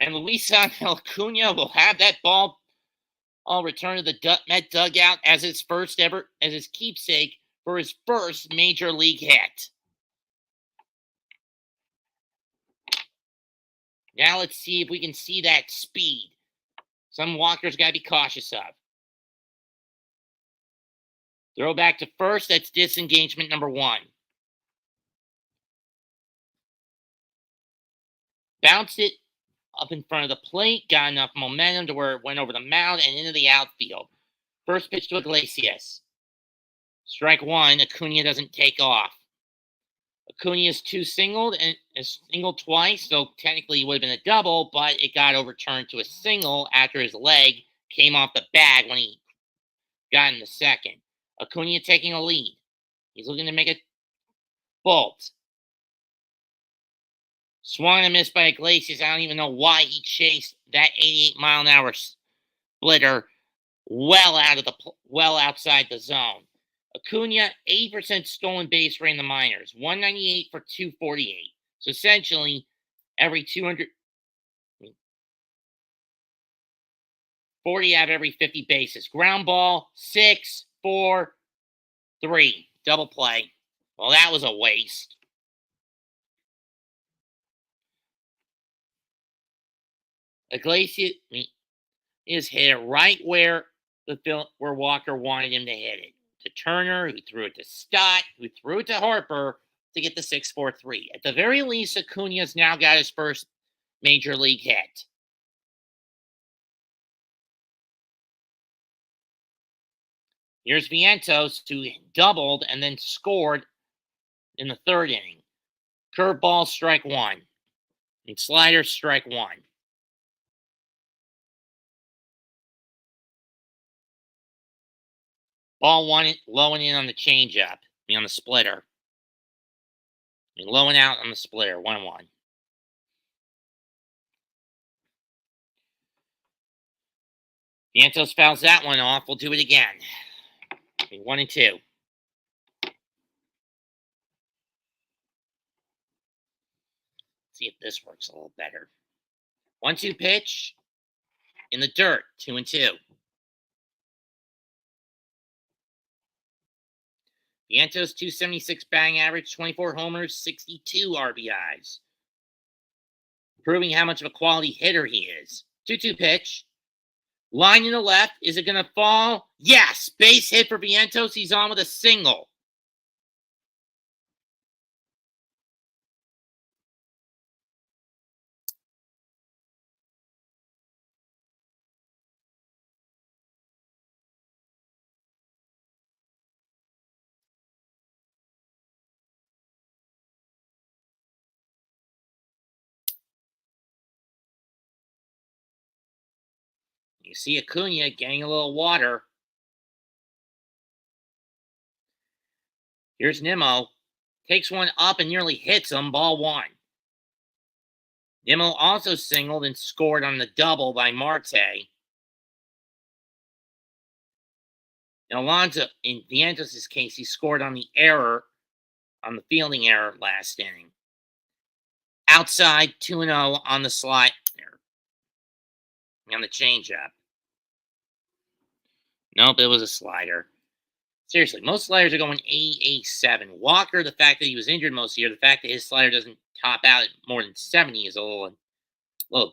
And Luis Angel Acuna will have that ball all return to the Met dugout as his keepsake for his first major league hit. Now let's see if we can see that speed. Some Walker's got to be cautious of. Throw back to first. That's disengagement number 1. Bounced it up in front of the plate. Got enough momentum to where it went over the mound and into the outfield. First pitch to Iglesias. Strike one. Acuna doesn't take off. Acuna's two singled and a single twice, so technically it would have been a double, but it got overturned to a single after his leg came off the bag when he got in the second. Acuna taking a lead. He's looking to make a bolt. Swung and missed by Iglesias. I don't even know why he chased that 88-mile-an-hour splitter well outside the zone. Acuna, 80% stolen base rate in the minors, 198 for 248. So essentially, every 240 out of every 50 bases. Ground ball, 6, 4, 3. Double play. Well, that was a waste. Iglesias is hit it right where Walker wanted him to hit it. To Turner, who threw it to Stott, who threw it to Harper to get the 6-4-3. At the very least, Acuna's now got his first major league hit. Here's Vientos, who doubled and then scored in the third inning. Curveball, strike one. And slider, strike one. Ball one, low and in on the changeup. On the splitter. And low and out on the splitter, 1-1. Vientos fouls that one off. We'll do it again. 1-2. See if this works a little better. 1-2 pitch in the dirt, 2-2. Vientos 276 batting average, 24 homers, 62 RBIs. Proving how much of a quality hitter he is. 2-2 pitch. Line in the left. Is it going to fall? Yes. Base hit for Vientos. He's on with a single. You see Acuna getting a little water. Here's Nimmo. Takes one up and nearly hits him. Ball one. Nimmo also singled and scored on the double by Marte. And Alonso, in Vientos' case, he scored on the fielding error last inning. Outside, 2-0 on the slide. On the changeup. Nope, it was a slider. Seriously, most sliders are going 87. Walker, the fact that he was injured most of the year, the fact that his slider doesn't top out at more than 70 is a little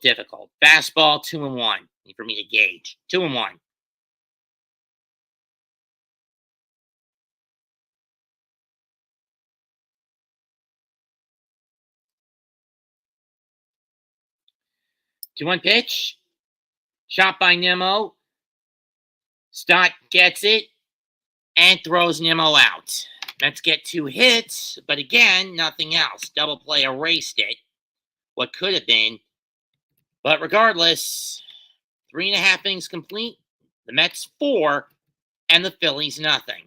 difficult. Fastball, 2-1 for me to gauge. 2-1. Two-one pitch. Shot by Nimmo. Stott gets it and throws Nimmo out. Mets get 2 hits, but again, nothing else. Double play erased it. What could have been. But regardless, 3.5 innings complete. The Mets 4 and the Phillies nothing.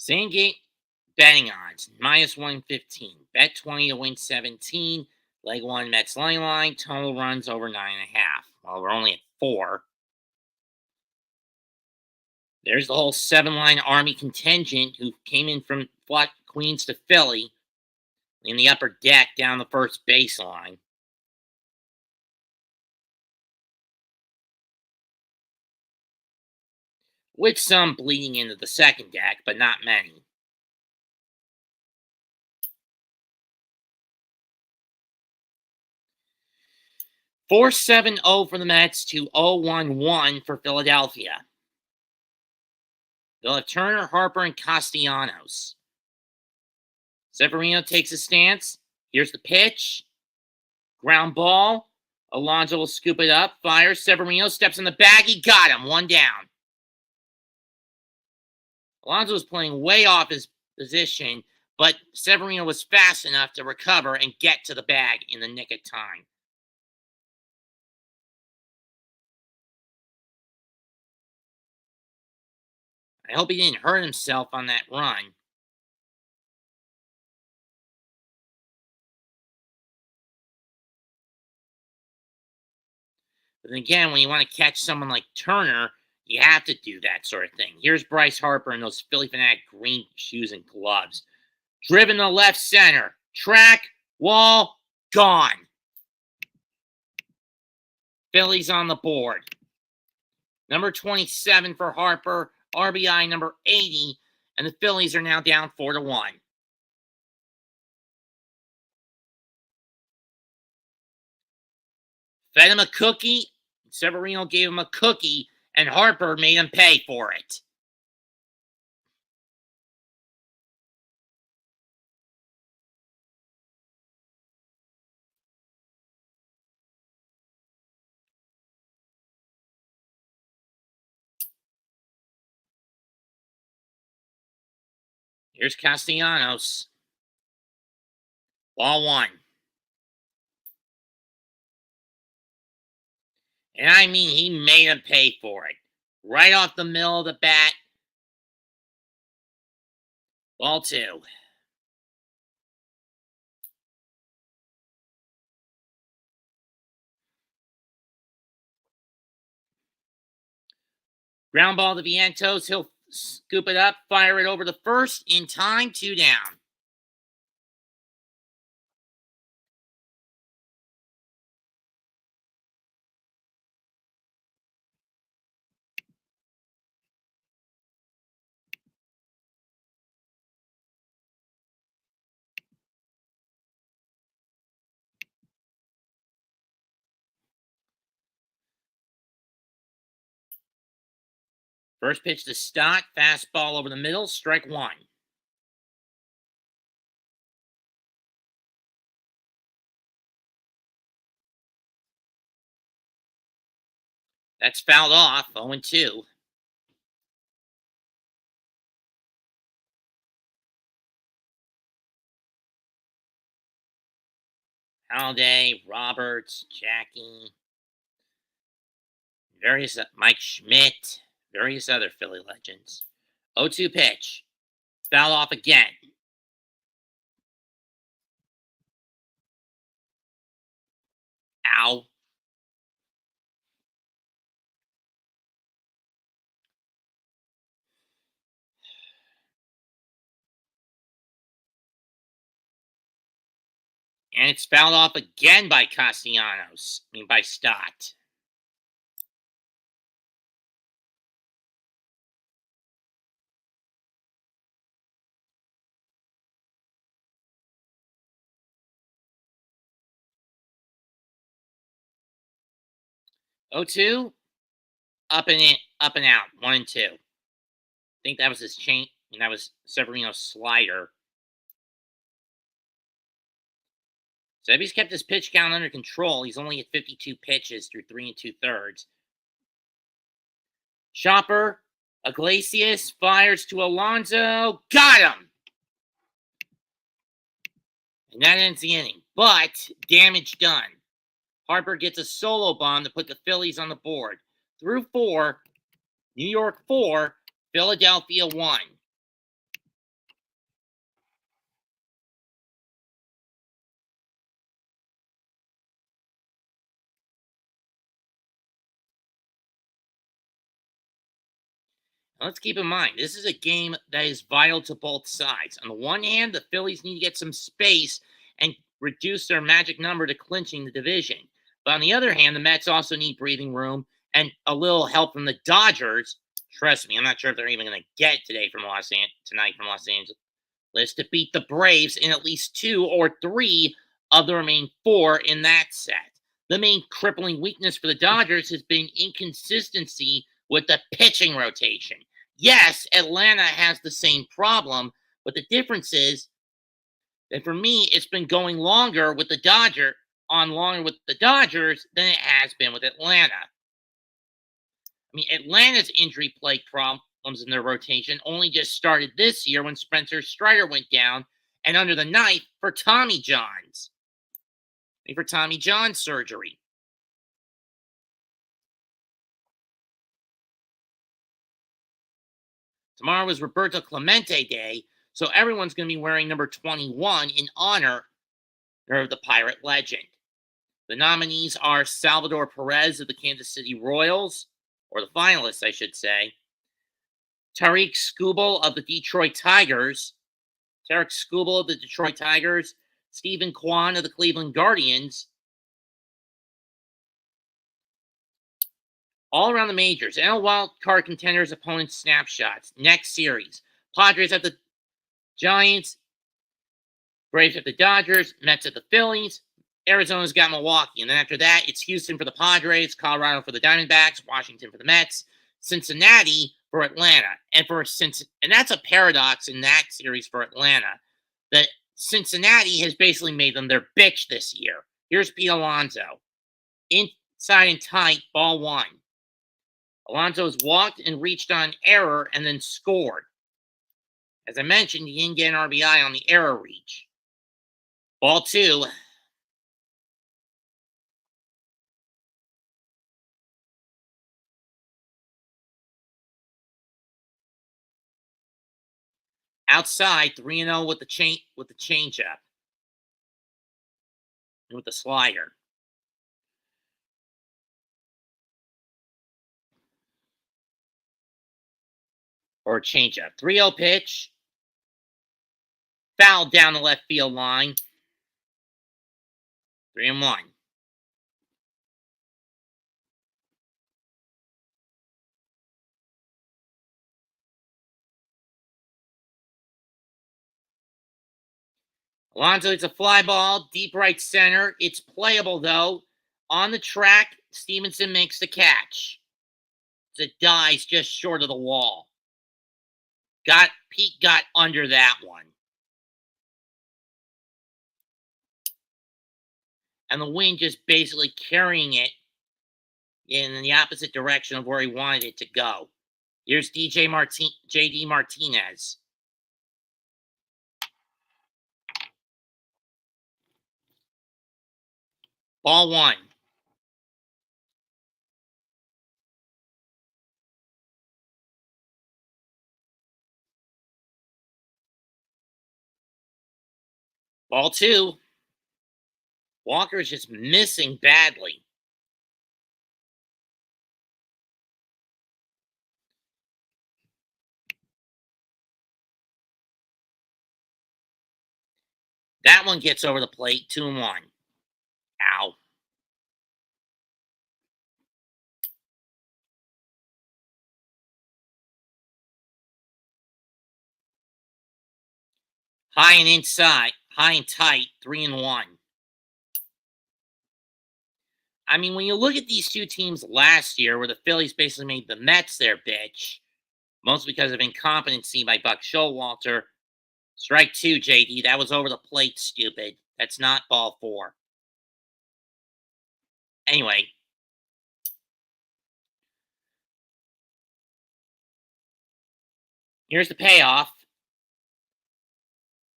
Same game betting odds, -115. Bet 20 to win 17. Leg 1 Mets line. Total runs over 9.5. Well, we're only at 4. There's the whole 7-line Army contingent who came in from Queens to Philly in the upper deck down the first baseline. With some bleeding into the second deck, but not many. "4-7-0 for the Mets to 0-1-1 for Philadelphia. They'll have Turner, Harper, and Castellanos. Severino takes a stance. Here's the pitch. Ground ball. Alonso will scoop it up. Fires. Severino steps in the bag. He got him. 1 down. Alonso was playing way off his position, but Severino was fast enough to recover and get to the bag in the nick of time. I hope he didn't hurt himself on that run. But again, when you want to catch someone like Turner, you have to do that sort of thing. Here's Bryce Harper in those Philly Fanatic green shoes and gloves. Driven to left center. Track, wall, gone. Phillies on the board. Number 27 for Harper, RBI number 80, and the Phillies are now down 4-1. Fed him a cookie. Severino gave him a cookie, and Harper made him pay for it. Here's Castellanos. Ball 1. And I mean, he made him pay for it. Right off the middle of the bat. Ball 2. Ground ball to Vientos. He'll scoop it up, fire it over the first. In time, 2 down. First pitch to Stott. Fastball over the middle. Strike 1. That's fouled off. 0-2. Holiday, Roberts, Jackie, Mike Schmidt, various other Philly legends. 0-2 pitch. Foul off again. Ow. And it's fouled off again by Castellanos. By Stott. Oh, 2. Up and out. 1-2. I think that was his chain. That was Severino's slider. So if he's kept his pitch count under control, he's only at 52 pitches through 3 2/3. Chopper, Iglesias fires to Alonso. Got him! And that ends the inning. But damage done. Harper gets a solo bomb to put the Phillies on the board. Through 4, New York 4, Philadelphia 1. Let's keep in mind, this is a game that is vital to both sides. On the one hand, the Phillies need to get some space and reduce their magic number to clinching the division. But on the other hand, the Mets also need breathing room and a little help from the Dodgers. Trust me, I'm not sure if they're even going to get tonight from Los Angeles to beat the Braves in at least 2 or 3 of the remaining 4 in that set. The main crippling weakness for the Dodgers has been inconsistency with the pitching rotation. Yes, Atlanta has the same problem, but the difference is that for me, it's been going longer with the Dodgers than it has been with Atlanta. I mean, Atlanta's injury plague problems in their rotation only just started this year when Spencer Strider went down and under the knife for Tommy John's. For Tommy John surgery. Tomorrow is Roberto Clemente Day, so everyone's going to be wearing number 21 in honor of the Pirate legend. The nominees are Salvador Perez of the Kansas City Royals, or the finalists, I should say. Tarik Skubal of the Detroit Tigers. Stephen Kwan of the Cleveland Guardians. All around the majors, NL wild card contenders, opponents, snapshots. Next series: Padres at the Giants, Braves at the Dodgers, Mets at the Phillies. Arizona's got Milwaukee, and then after that, it's Houston for the Padres, Colorado for the Diamondbacks, Washington for the Mets, Cincinnati for Atlanta, and that's a paradox in that series for Atlanta. That Cincinnati has basically made them their bitch this year. Here's Pete Alonso, inside and tight, ball 1. Alonso's walked and reached on error and then scored. As I mentioned, he didn't get an RBI on the error reach. Ball 2. Outside, 3-0 with the changeup. And with the slider. Or changeup. 3-0 pitch. Fouled down the left field line. 3-1. Alonso, it's a fly ball, deep right center. It's playable, though. On the track, Stevenson makes the catch. It dies just short of the wall. Pete got under that one. And the wind just basically carrying it in the opposite direction of where he wanted it to go. Here's JD Martinez. Ball 1. Ball 2. Walker is just missing badly. That one gets over the plate, 2-1. Ow. High and tight, 3-1. I mean, when you look at these two teams last year, where the Phillies basically made the Mets their bitch, mostly because of incompetency by Buck Showalter. Strike 2, JD. That was over the plate, stupid. That's not ball 4. Anyway. Here's the payoff.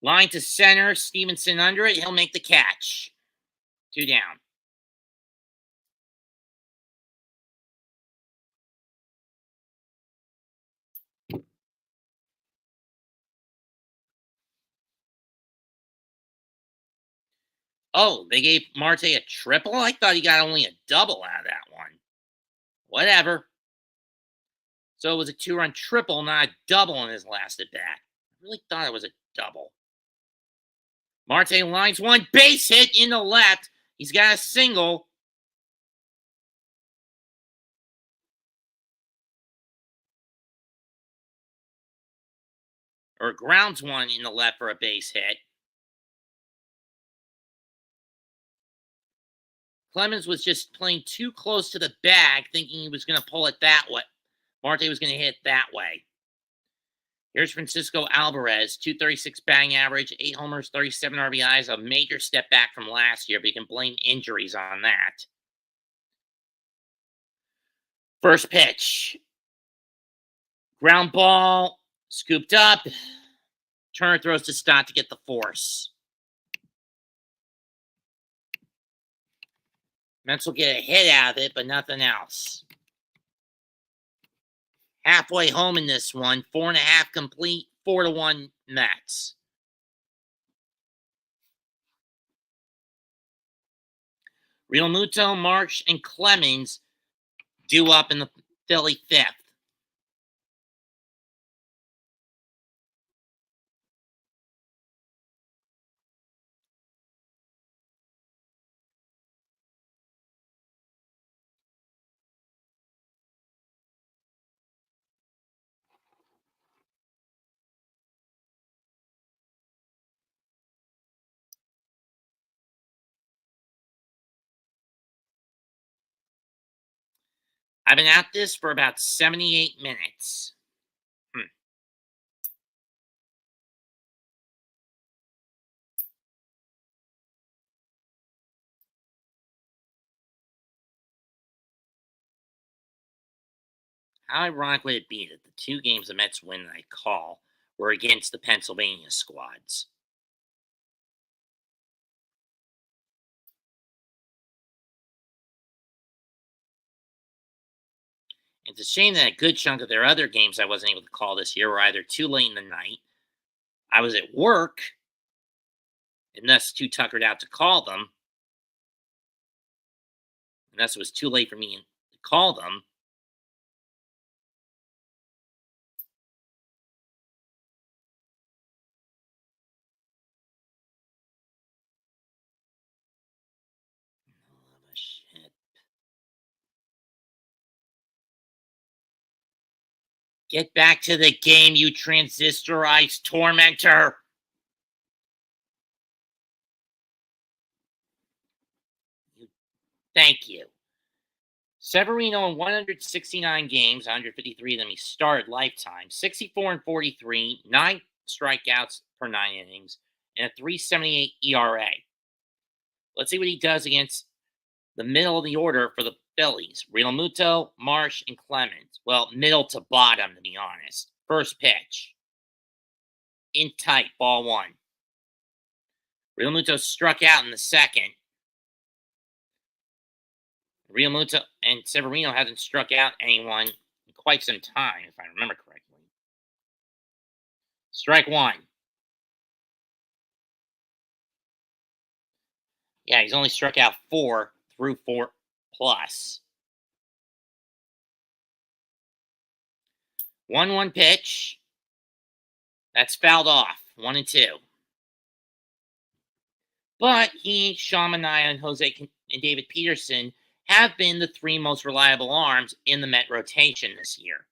Line to center, Stevenson under it. He'll make the catch. 2 down. Oh, they gave Marte a triple? I thought he got only a double out of that one. Whatever. So it was a two-run triple, not a double in his last at bat. I really thought it was a double. Marte lines one, base hit in the left. He's got a single. Or grounds one in the left for a base hit. Clemens was just playing too close to the bag, thinking he was going to pull it that way. Marte was going to hit that way. Here's Francisco Alvarez, 236 batting average, 8 homers, 37 RBIs, a major step back from last year, but you can blame injuries on that. First pitch. Ground ball, scooped up. Turner throws to Stott to get the force. Mets will get a hit out of it, but nothing else. Halfway home in this one, 4.5 complete, 4-1 Mets. Realmuto, Marsh, and Clemens due up in the Philly fifth. I've been at this for about 78 minutes. How ironic would it be that the 2 games the Mets win that I call were against the Pennsylvania squads? It's a shame that a good chunk of their other games I wasn't able to call this year were either too late in the night, I was at work, and thus too tuckered out to call them, and thus it was too late for me to call them. Oh, shit. Get back to the game, you transistorized tormentor! Thank you. Severino in 169 games, 153 of them he started lifetime, 64 and 43, 9 strikeouts per 9 innings, and a 3.78 ERA. Let's see what he does against the middle of the order for the Phillies. Realmuto, Marsh, and Clemens. Well, middle to bottom, to be honest. First pitch. In tight, ball 1. Realmuto struck out in the second. Realmuto and Severino hasn't struck out anyone in quite some time, if I remember correctly. Strike 1. Yeah, he's only struck out 4 through 4 plus. 1-1 pitch. That's fouled off. 1-2. But he, Sean Manaea, and and David Peterson have been the 3 most reliable arms in the Met rotation this year.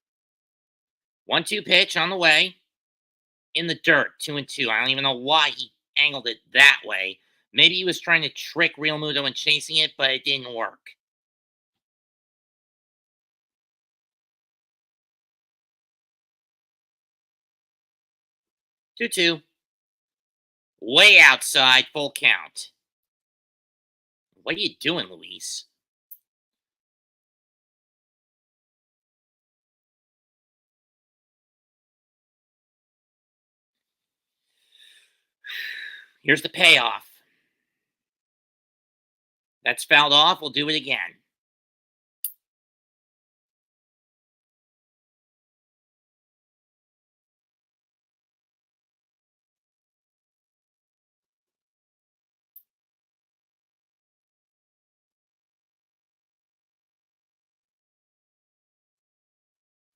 1-2 pitch on the way. In the dirt, 2-2. I don't even know why he angled it that way. Maybe he was trying to trick Realmuto and chasing it, but it didn't work. 2-2. Way outside, full count. What are you doing, Luis? Here's the payoff. That's fouled off. We'll do it again.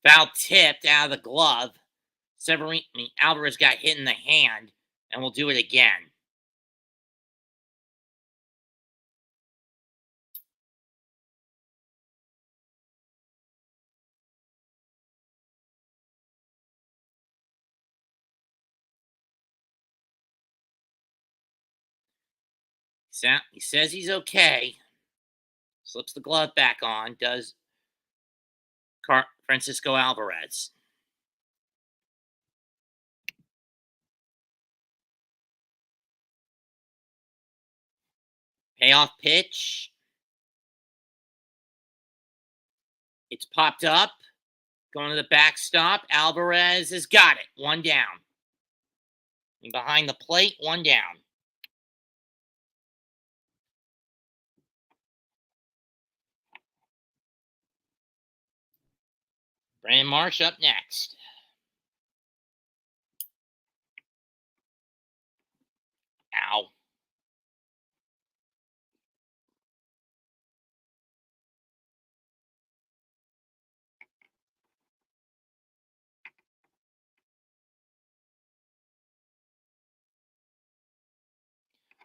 Foul tipped out of the glove. Alvarez got hit in the hand, and will do it again. He says he's okay. Slips the glove back on. Does Francisco Alvarez. Payoff pitch. It's popped up. Going to the backstop. Alvarez has got it. One down. And behind the plate, one down. Brandon Marsh up next. Ow.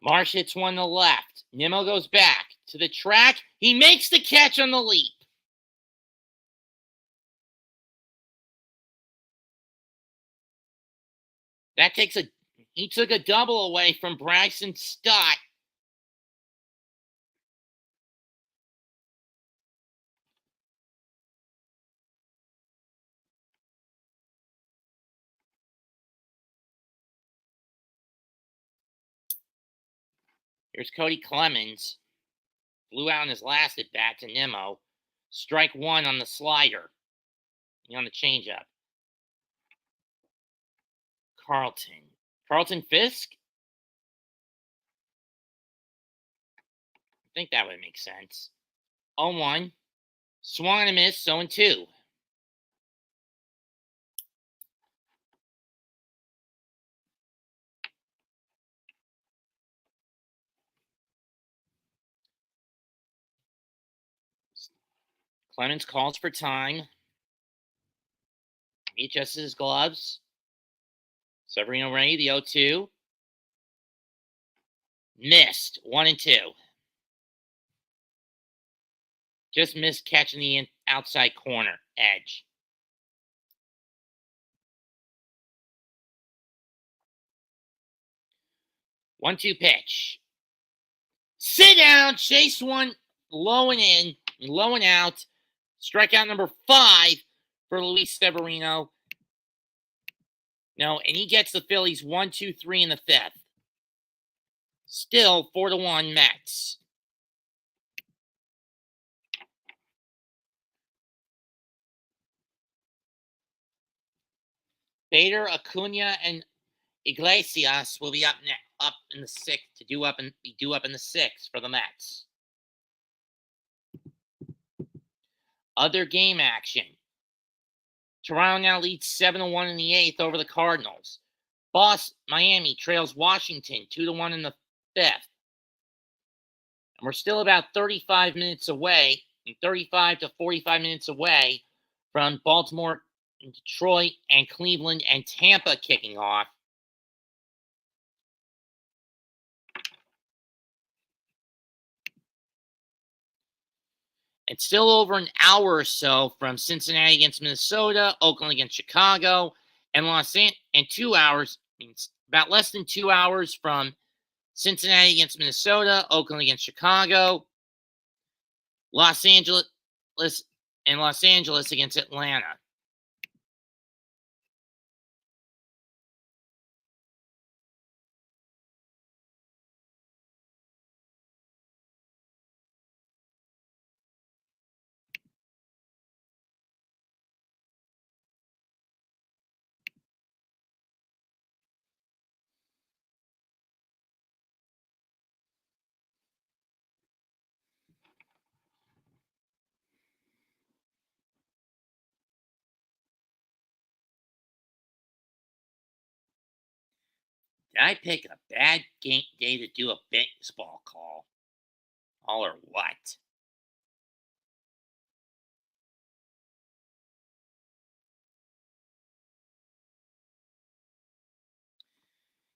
Marsh hits one to the left. Nimmo goes back to the track. He makes the catch on the leap. He took a double away from Bryson Stott. Here's Cody Clemens. Blew out in his last at bat to Nimmo. Strike one on the slider. On the changeup. Carlton Fisk? I think that would make sense. 0-1. Swung and a miss, 0-2. Clemens calls for time. He adjusts his gloves. Severino ready, the 0-2. Missed, 1-2. Just missed catching the outside corner edge. One-two pitch. Sit down, chase one, low and in, low and out. Strikeout number 5 for Luis Severino. No, and he gets the Phillies 1-2-3 in the 5th. Still 4-1 Mets. Bader, Acuna, and Iglesias will be up in the 6th to be due up in the 6th for the Mets. Other game action. Toronto now leads 7-1 in the 8th over the Cardinals. Miami trails Washington 2-1 in the 5th. And we're still about 35 to 45 minutes away from Baltimore, Detroit, and Cleveland and Tampa kicking off. It's still over an hour or so from Cincinnati against Minnesota, Oakland against Chicago, and 2 hours, means about less than 2 hours from Cincinnati against Minnesota, Oakland against Chicago, Los Angeles against Atlanta. Did I pick a bad day to do a baseball call? All or what?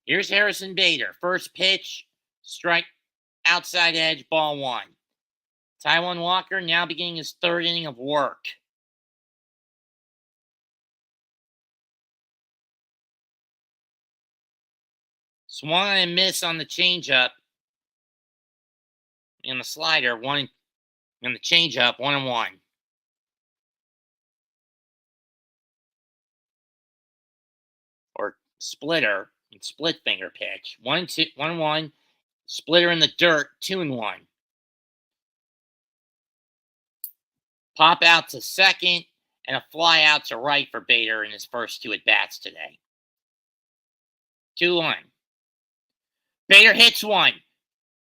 Here's Harrison Bader. First pitch, strike outside edge, ball one. Taijuan Walker now beginning his third inning of work. Swung and miss on the changeup and the slider, and the changeup, 1-1. Or splitter and split finger pitch. 1-2, 1-1. Splitter in the dirt, 2-1. Pop out to second and a fly out to right for Bader in his first two at bats today. 2-1. Bader hits one.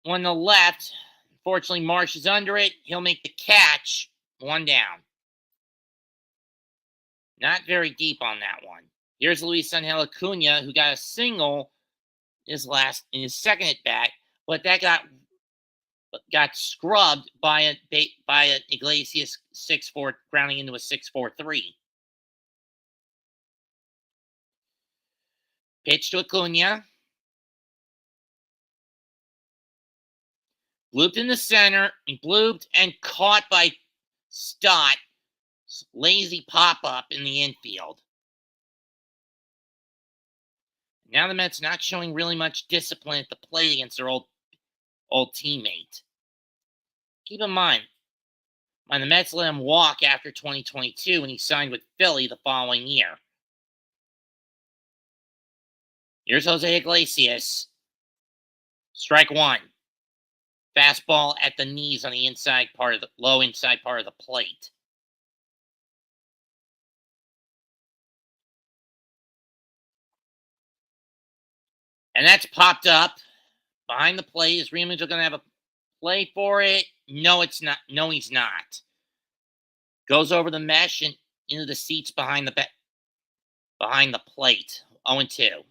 One to left. Unfortunately, Marsh is under it. He'll make the catch. One down. Not very deep on that one. Here's Luis Angel Acuna, who got a single in his second at bat, but that got scrubbed by a Iglesias 6-4 grounding into a 6-4-3. Pitch to Acuna. Blooped in the center. He blooped and caught by Stott. Lazy pop-up in the infield. Now the Mets not showing really much discipline at the plate against their old teammate. Keep in mind, the Mets let him walk after 2022 when he signed with Philly the following year. Here's Jose Iglesias. Strike one. Fastball at the knees on the low inside part of the plate. And that's popped up behind the plate. Is Remus going to have a play for it? No, it's not. No, he's not. Goes over the mesh and into the seats behind the plate. 0-2.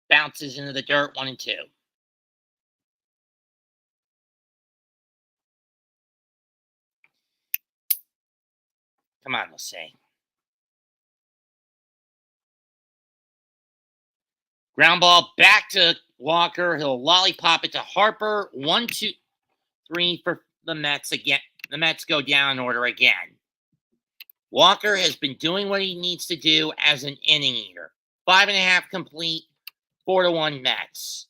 Bounces into the dirt, 1-2. Come on, Jose. Ground ball back to Walker. He'll lollipop it to Harper. 1-2-3 for the Mets again. The Mets go down in order again. Walker has been doing what he needs to do as an inning eater. 5.5 complete, 4-1 Mets.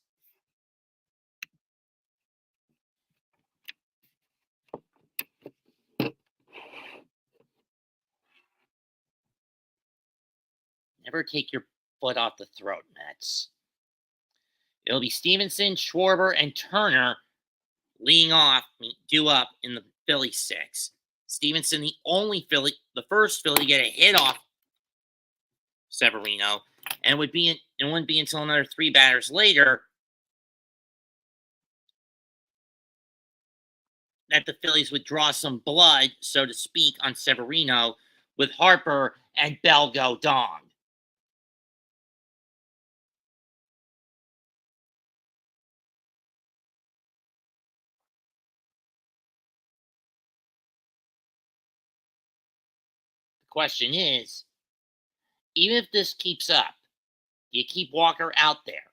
Never take your foot off the throat, Mets. It'll be Stevenson, Schwarber, and Turner leading off, due up in the Philly 6. Stevenson, the first Philly to get a hit off Severino, and it wouldn't be until another 3 batters later that the Phillies would draw some blood, so to speak, on Severino with Harper and Bell go dong. The question is, even if this keeps up, do you keep Walker out there?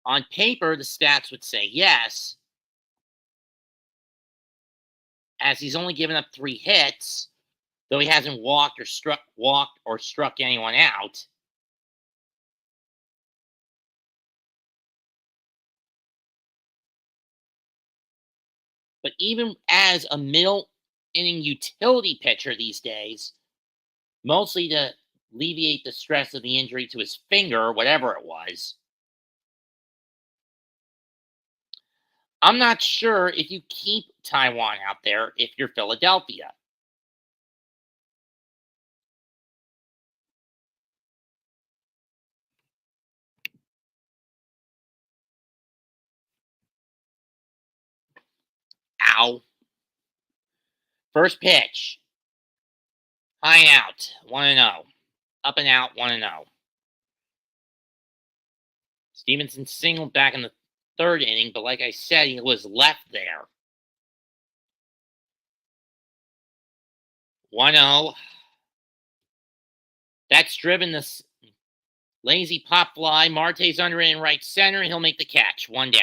On paper, the stats would say yes, as he's only given up 3 hits, though he hasn't walked or struck anyone out. But even as a middle inning utility pitcher these days, mostly to alleviate the stress of the injury to his finger or whatever it was, I'm not sure if you keep Taijuan out there if you're Philadelphia. Ow. First pitch. High out. 1-0. up and out, 1-0. Stevenson singled back in the third inning, but like I said, he was left there. 1-0. That's driven this lazy pop fly. Marte's under it in right center. He'll make the catch. 1 down.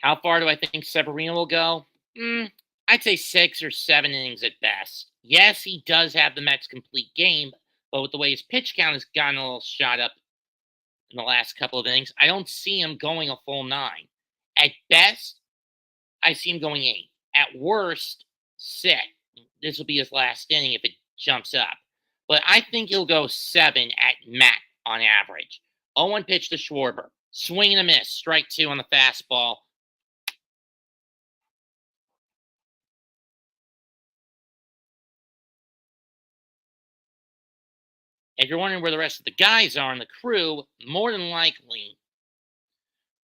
How far do I think Severino will go? I'd say 6 or 7 innings at best. Yes, he does have the Mets' complete game, but with the way his pitch count has gotten a little shot up in the last couple of innings, I don't see him going a full 9. At best, I see him going 8. At worst, 6. This will be his last inning if it jumps up. But I think he'll go 7 at max on average. 0-1 pitch to Schwarber. Swing and a miss. Strike 2 on the fastball. If you're wondering where the rest of the guys are in the crew, more than likely,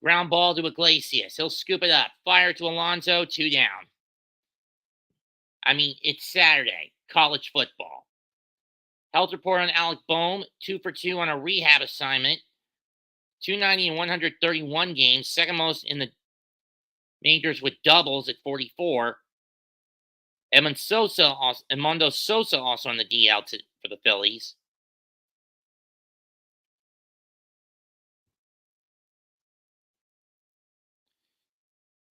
ground ball to Iglesias. He'll scoop it up. Fire to Alonso, 2 down. I mean, it's Saturday, college football. Health report on Alec Boehm, 2 for 2 on a rehab assignment. 290 in 131 games, second most in the majors with doubles at 44. Edmundo Sosa also on the DL for the Phillies.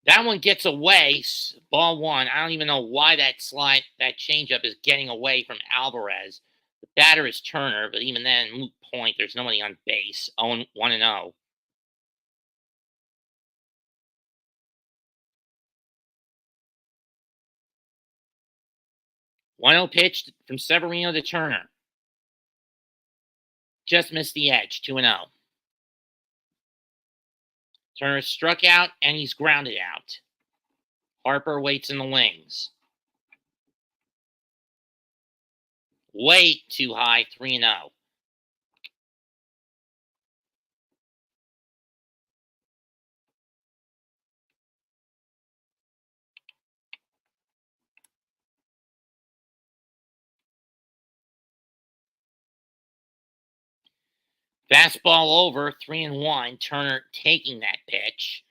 That one gets away. Ball 1. I don't even know why that changeup is getting away from Alvarez. The batter is Turner, but even then, moot point. There's nobody on base. 1-0. One-0 pitch from Severino to Turner. Just missed the edge. 2-0. Turner struck out, and he's grounded out. Harper waits in the wings. Way too high. 3-0. Fastball over. 3-1. Turner taking that pitch.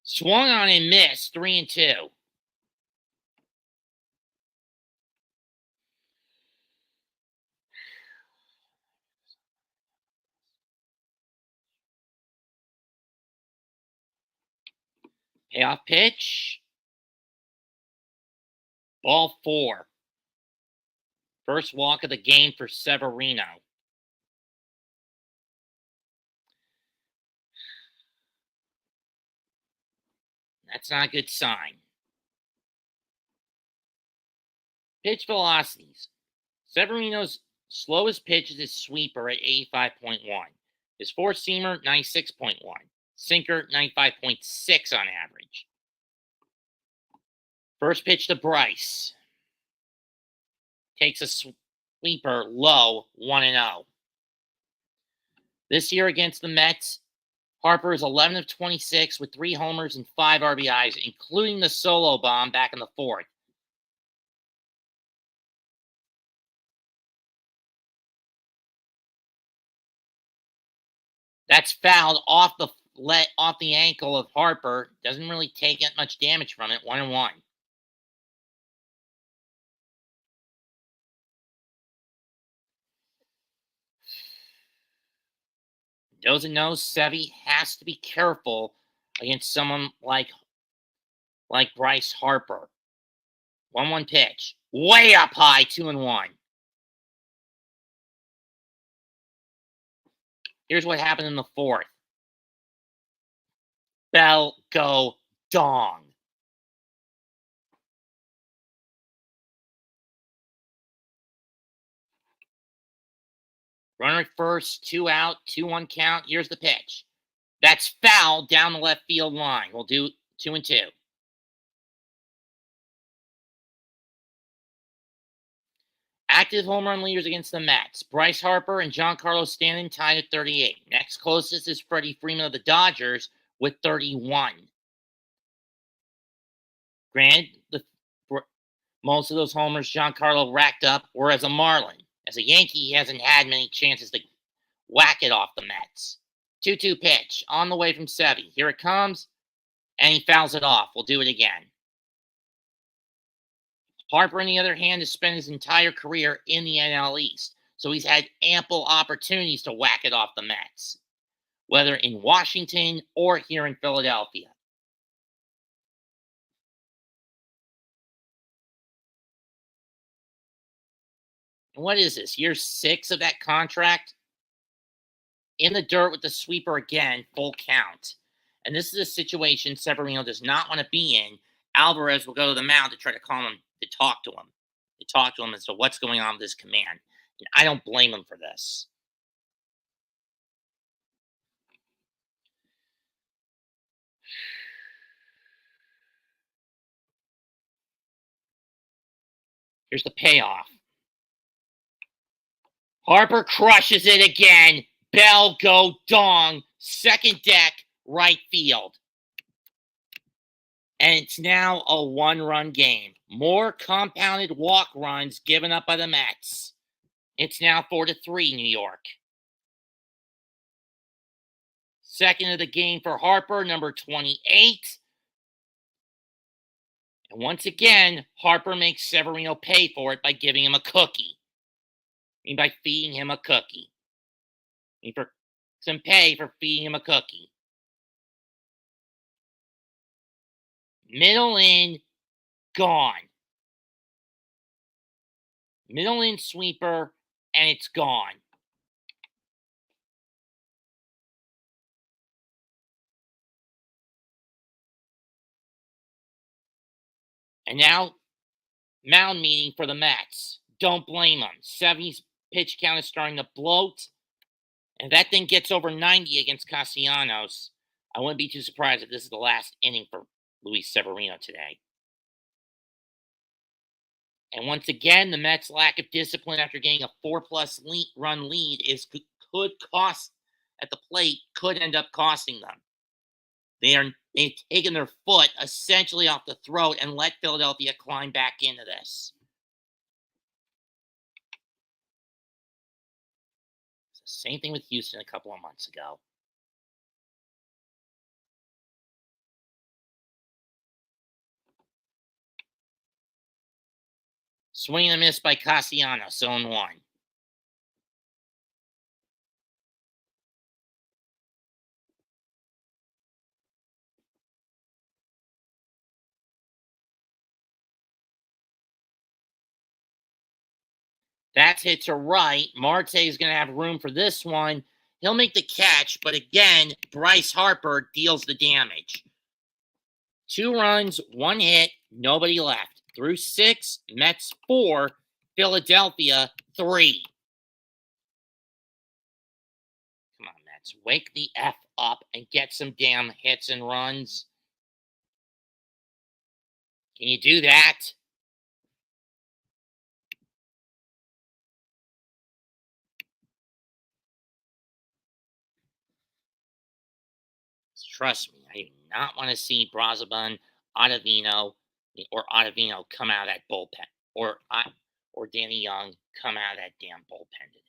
Swung on and missed. 3-2. Payoff pitch. Ball 4. First walk of the game for Severino. That's not a good sign. Pitch velocities. Severino's slowest pitch is his sweeper at 85.1. His four-seamer, 96.1. Sinker, 95.6 on average. First pitch to Bryce. Takes a sweeper low, 1-0. This year against the Mets, Harper is 11 of 26 with 3 homers and 5 RBIs, including the solo bomb back in the 4th. That's fouled off the ankle of Harper. Doesn't really take much damage from it. 1-1. Doesn't know Sevy has to be careful against someone like Bryce Harper. 1-1 pitch. Way up high, 2-1. Here's what happened in the 4th. Bell go dong. Runner at first, 2 out, 2-1 count. Here's the pitch. That's foul down the left field line. We'll do 2-2. Active home run leaders against the Mets. Bryce Harper and Giancarlo Stanton tied at 38. Next closest is Freddie Freeman of the Dodgers with 31. Granted, most of those homers Giancarlo racked up were as a Marlin. As a Yankee, he hasn't had many chances to whack it off the Mets. 2-2 pitch on the way from Sevy. Here it comes, and he fouls it off. We'll do it again. Harper, on the other hand, has spent his entire career in the NL East, so he's had ample opportunities to whack it off the Mets, whether in Washington or here in Philadelphia. And what is this, year 6 of that contract? In the dirt with the sweeper again, full count. And this is a situation Severino does not want to be in. Alvarez will go to the mound to try to calm him, to talk to him as to what's going on with his command. And I don't blame him for this. Here's the payoff. Harper crushes it again. Bell go dong. Second deck, right field. And it's now a one-run game. More compounded walk runs given up by the Mets. It's now 4-3 New York. Second of the game for Harper, number 28. And once again, Harper makes Severino pay for it by giving him a cookie. I mean, by feeding him a cookie. I mean, for some pay for feeding him a cookie. Middle in, gone. Middle in sweeper, and it's gone. And now, mound meeting for the Mets. Don't blame them. 70's pitch count is starting to bloat. And if that thing gets over 90 against Castellanos, I wouldn't be too surprised if this is the last inning for Luis Severino today. And once again, the Mets' lack of discipline after getting a 4+ run lead could cost at the plate, could end up costing them. They've taken their foot essentially off the throat and let Philadelphia climb back into this. It's the same thing with Houston a couple of months ago. Swing and a miss by Castellanos, 0-1. That's hit to right. Marte is going to have room for this one. He'll make the catch, but again, Bryce Harper deals the damage. 2 runs, 1 hit, nobody left. Through 6, Mets 4, Philadelphia 3. Come on, Mets. Wake the F up and get some damn hits and runs. Can you do that? Trust me, I do not want to see Brazaban, Ottavino, or Ottavino come out of that bullpen, or Danny Young come out of that damn bullpen today.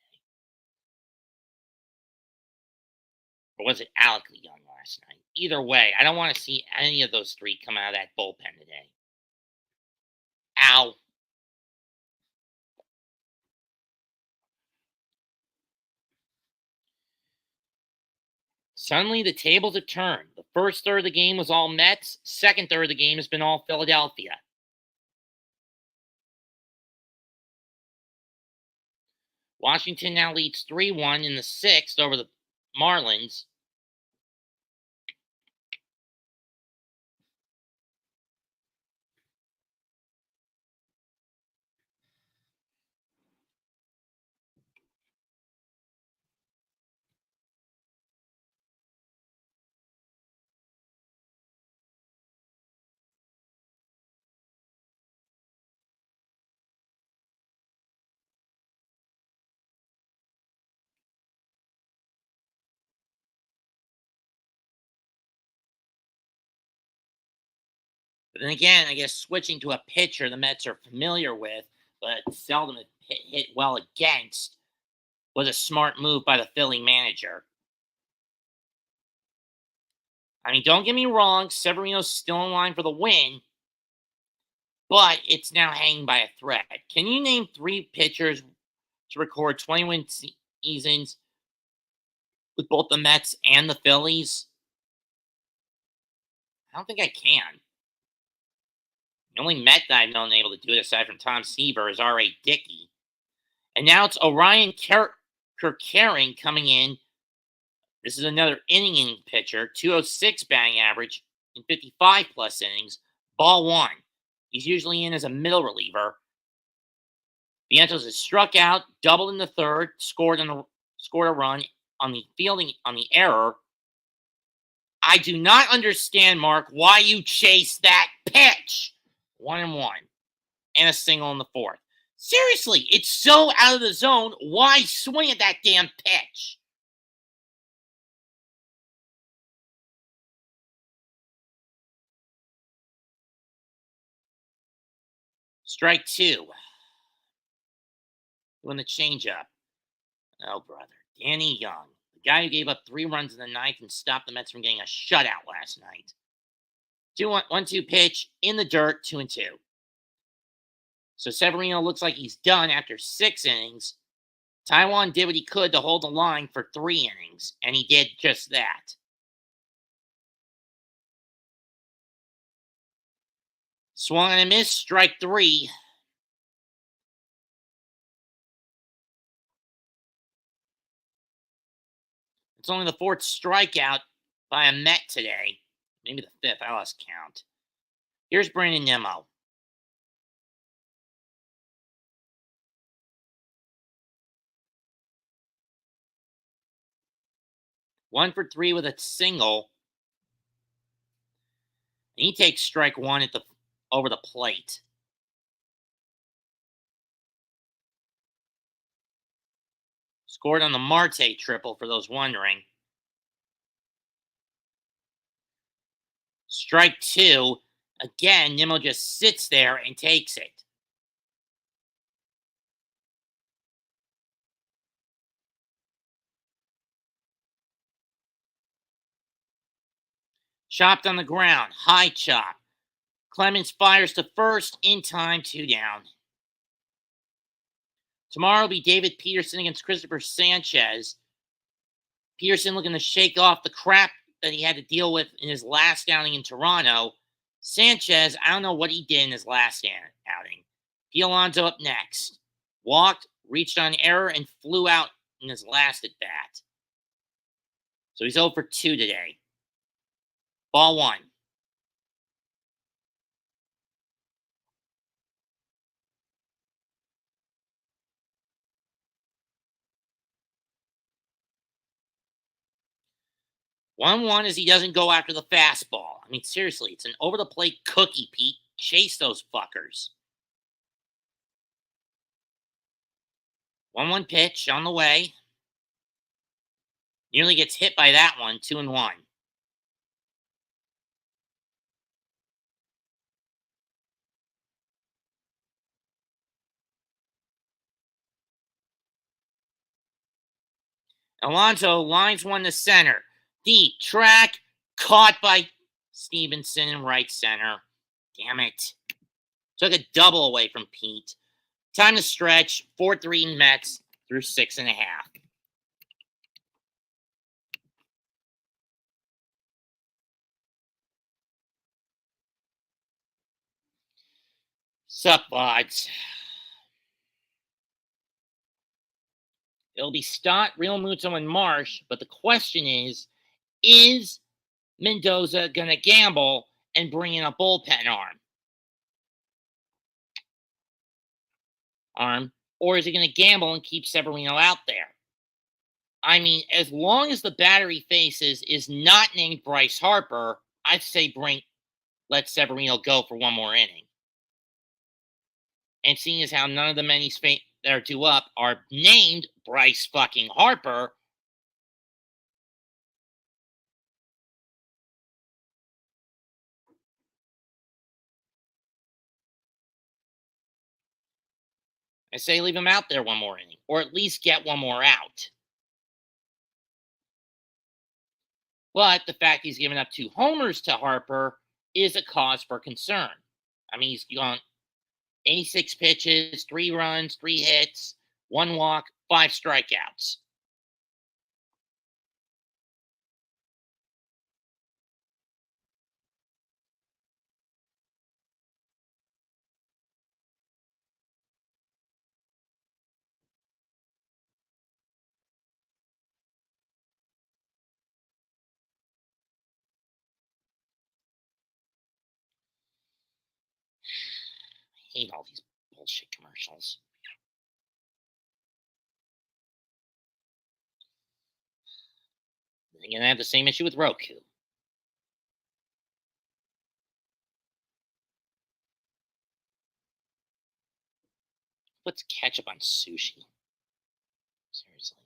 Or was it Alec Young last night? Either way, I don't want to see any of those 3 come out of that bullpen today. Ow. Suddenly, the tables have turned. The first third of the game was all Mets. Second third of the game has been all Philadelphia. Washington now leads 3-1 in the 6th over the Marlins. But then again, I guess switching to a pitcher the Mets are familiar with, but seldom hit well against, was a smart move by the Philly manager. I mean, don't get me wrong, Severino's still in line for the win, but it's now hanging by a thread. Can you name 3 pitchers to record 20-win seasons with both the Mets and the Phillies? I don't think I can. The only Met that I've known able to do it aside from Tom Seaver is R.A. Dickey. And now it's Orion Kerkering coming in. This is another inning pitcher, 206 batting average in 55 plus innings, ball 1. He's usually in as a middle reliever. Vientos has struck out, doubled in the third, scored a run on the fielding on the error. I do not understand, Mark, why you chase that pitch. 1-1 and a single in the fourth. Seriously, it's so out of the zone. Why swing at that damn pitch? Strike 2. Doing the changeup. Oh, brother. Danny Young, the guy who gave up 3 runs in the ninth and stopped the Mets from getting a shutout last night. 1-2 pitch in the dirt, 2-2. So Severino looks like he's done after 6 innings. Taiwan did what he could to hold the line for 3 innings, and he did just that. Swung and a miss, strike 3. It's only the 4th strikeout by a Met today. Maybe the 5th, I lost count. Here's Brandon Nimmo. One for 3 with a single. And he takes strike 1 at over the plate. Scored on the Marte triple, for those wondering. Strike 2. Again, Nimmo just sits there and takes it. Chopped on the ground. High chop. Clemens fires to first in time, 2 down. Tomorrow will be David Peterson against Christopher Sanchez. Peterson looking to shake off the crap that he had to deal with in his last outing in Toronto. Sanchez, I don't know what he did in his last outing. P. Alonso up next. Walked, reached on error, and flew out in his last at bat. So he's 0 for 2 today. Ball 1. One is he doesn't go after the fastball. I mean, seriously, it's an over-the-plate cookie, Pete. Chase those fuckers. 1-1 pitch on the way. Nearly gets hit by that one, 2-1. Alonso lines one to center. Deep track, caught by Stevenson in right center. Damn it. Took a double away from Pete. Time to stretch. 4-3 Mets through 6.5. Sup, buds? It'll be Stott, Real Muto, and Marsh, but the question is Mendoza going to gamble and bring in a bullpen arm? Or is he going to gamble and keep Severino out there? I mean, as long as the battery faces is not named Bryce Harper, I'd say let Severino go for one more inning. And seeing as how none of the many that are due up are named Bryce fucking Harper, I say leave him out there one more inning, or at least get one more out. But the fact he's given up 2 homers to Harper is a cause for concern. I mean, he's gone 86 pitches, 3 runs, 3 hits, 1 walk, 5 strikeouts. I hate all these bullshit commercials. They're going to have the same issue with Roku. What's ketchup on sushi? Seriously.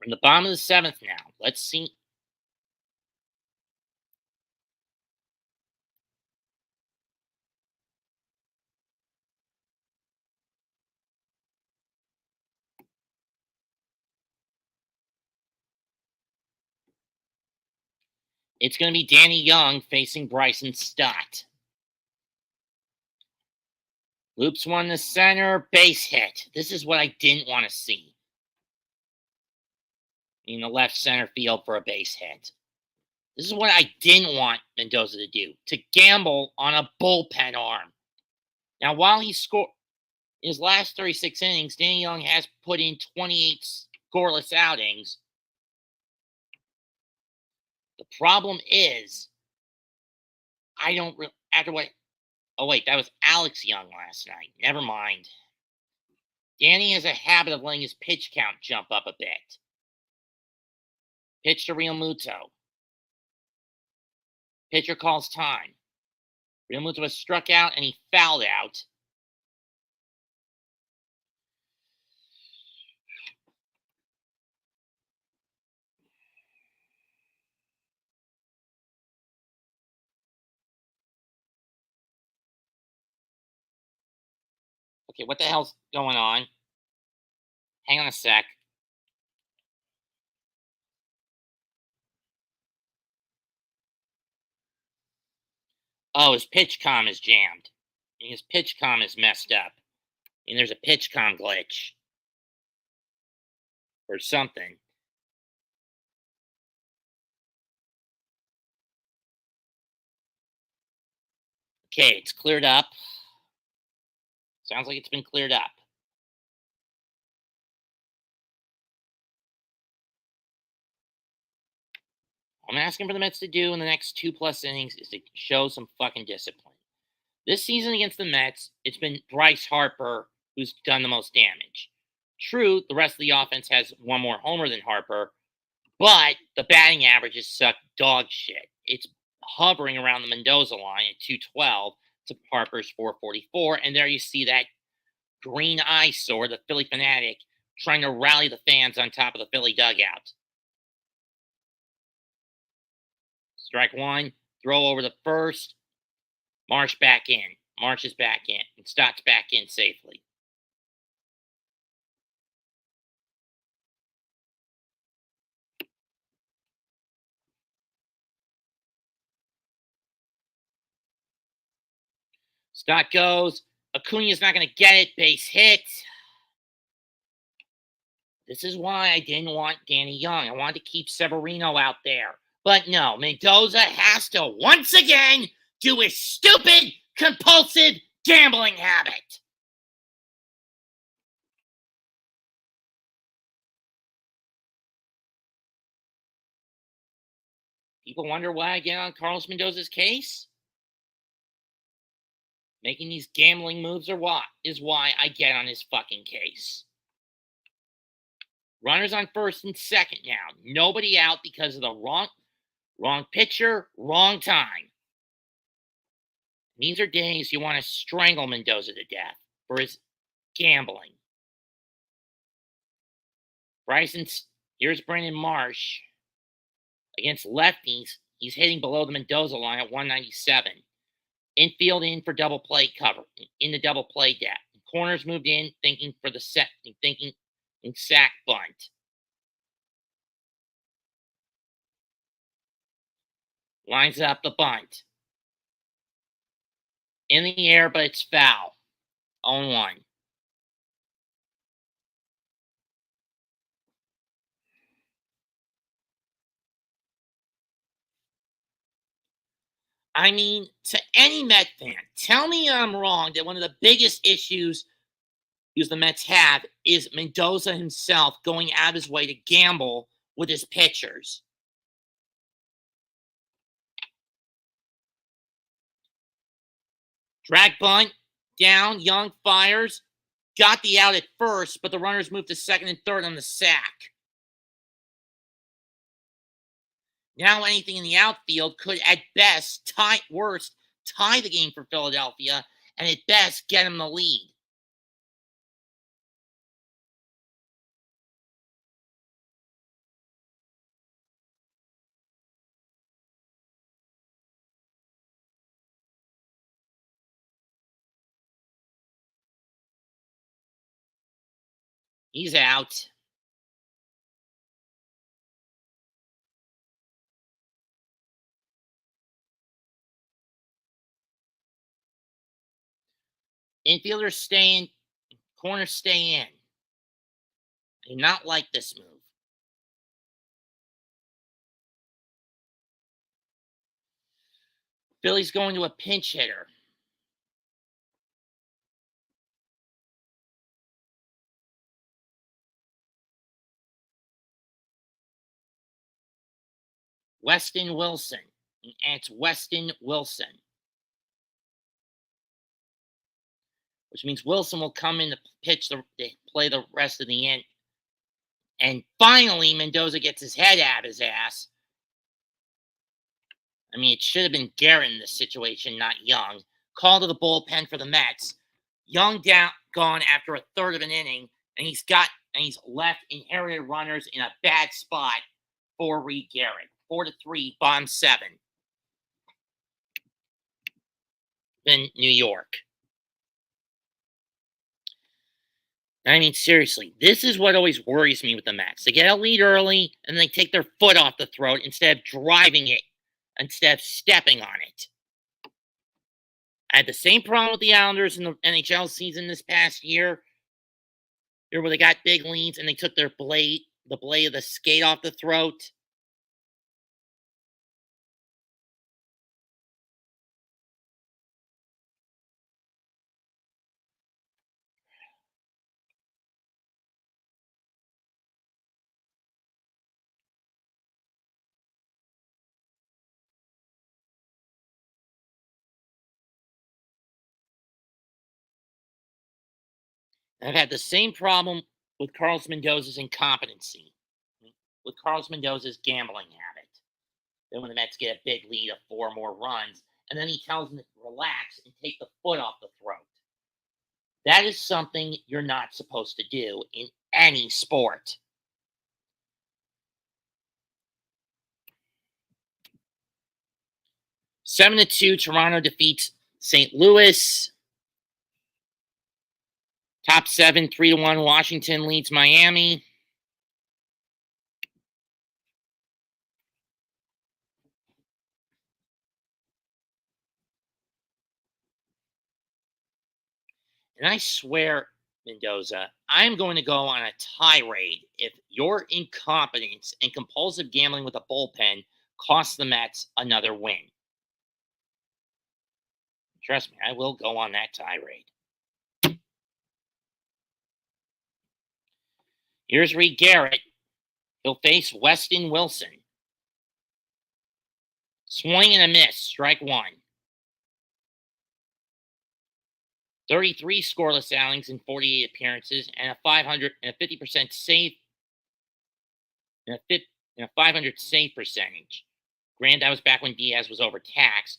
We're in the bottom of the 7th now. Let's see. It's going to be Danny Young facing Bryson Stott. Loops one to center, base hit. This is what I didn't want to see. In the left center field for a base hit. This is what I didn't want Mendoza to do, to gamble on a bullpen arm. Now, while he scored in his last 36 innings, Danny Young has put in 28 scoreless outings. The problem is, I don't really, after what, oh wait, that was Alex Young last night. Never mind. Danny has a habit of letting his pitch count jump up a bit. Pitch to Real Muto. Pitcher calls time. Real Muto was struck out and he fouled out. Okay, what the hell's going on? Hang on a sec. Oh, his pitch comm is jammed. His pitch comm is messed up. And there's a pitch comm glitch. Or something. Okay, it's cleared up. Sounds like it's been cleared up. All I'm asking for the Mets to do in the next 2+ innings is to show some fucking discipline. This season against the Mets, it's been Bryce Harper who's done the most damage. True, the rest of the offense has one more homer than Harper, but the batting averages suck dog shit. It's hovering around the Mendoza line at 212 to Harper's 444, and there you see that green eyesore, the Philly fanatic, trying to rally the fans on top of the Philly dugout. Strike one, throw over the first. Marsh back in. Marsh is back in. And Stott's back in safely. Stott goes. Acuna's not going to get it. Base hit. This is why I didn't want Danny Young. I wanted to keep Severino out there. But no, Mendoza has to once again do his stupid, compulsive gambling habit. People wonder why I get on Carlos Mendoza's case? Making these gambling moves is why I get on his fucking case. Runners on first and second now. Nobody out because of the wrong pitcher, wrong time. These are days you want to strangle Mendoza to death for his gambling. Here's Brandon Marsh. Against lefties, he's hitting below the Mendoza line at 197. Infield in for double play cover in the double play deck. Corners moved in, thinking for the set, thinking in sack bunt. Lines up the bunt. In the air, but it's foul. 0-1. I mean, to any Met fan, tell me I'm wrong that one of the biggest issues the Mets have is Mendoza himself going out of his way to gamble with his pitchers. Drag bunt, down, Young fires, got the out at first, but the runners moved to second and third on the sack. Now anything in the outfield could, at best, tie the game for Philadelphia, and at best, get him the lead. He's out. Infielders stay in, corners stay in. I do not like this move. Philly's going to a pinch hitter. Weston Wilson. And it's Weston Wilson. Which means Wilson will come in to play the rest of the end. And finally, Mendoza gets his head out of his ass. I mean, it should have been Garrett in this situation, not Young. Call to the bullpen for the Mets. Young gone after a third of an inning, and he's left inherited runners in a bad spot for Reed Garrett. 4-3, bottom 7. Then New York. I mean, seriously, this is what always worries me with the Mets. They get a lead early, and they take their foot off the throat instead of driving it, instead of stepping on it. I had the same problem with the Islanders in the NHL season this past year, where they got big leads and they took the blade of the skate off the throat. I've had the same problem with Carlos Mendoza's incompetency, with Carlos Mendoza's gambling habit. Then when the Mets get a big lead of 4 more runs, and then he tells them to relax and take the foot off the throat. That is something you're not supposed to do in any sport. 7-2, Toronto defeats St. Louis. Top 7, 3-1, Washington leads Miami. And I swear, Mendoza, I'm going to go on a tirade if your incompetence and compulsive gambling with a bullpen costs the Mets another win. Trust me, I will go on that tirade. Here's Reed Garrett. He'll face Weston Wilson. Swing and a miss, strike 1. 33 scoreless outings in 48 appearances and a 50% save and a 500 save percentage. Granted, that was back when Diaz was overtaxed.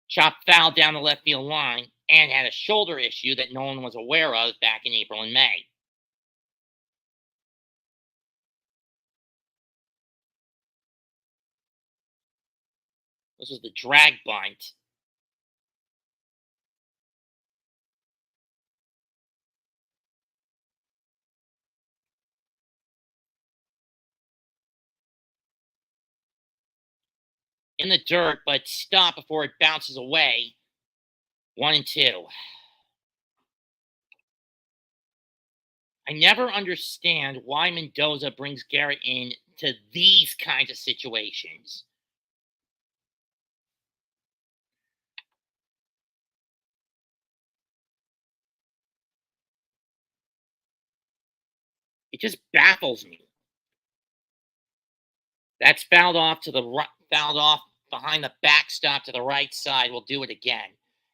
Chopped foul down the left field line and had a shoulder issue that no one was aware of back in April and May. This was the drag bunt. in the dirt, but stop before it bounces away. 1-2. I never understand why Mendoza brings Garrett in to these kinds of situations. It just baffles me. That's fouled off to the right, fouled off behind the backstop to the right side. We'll do it again.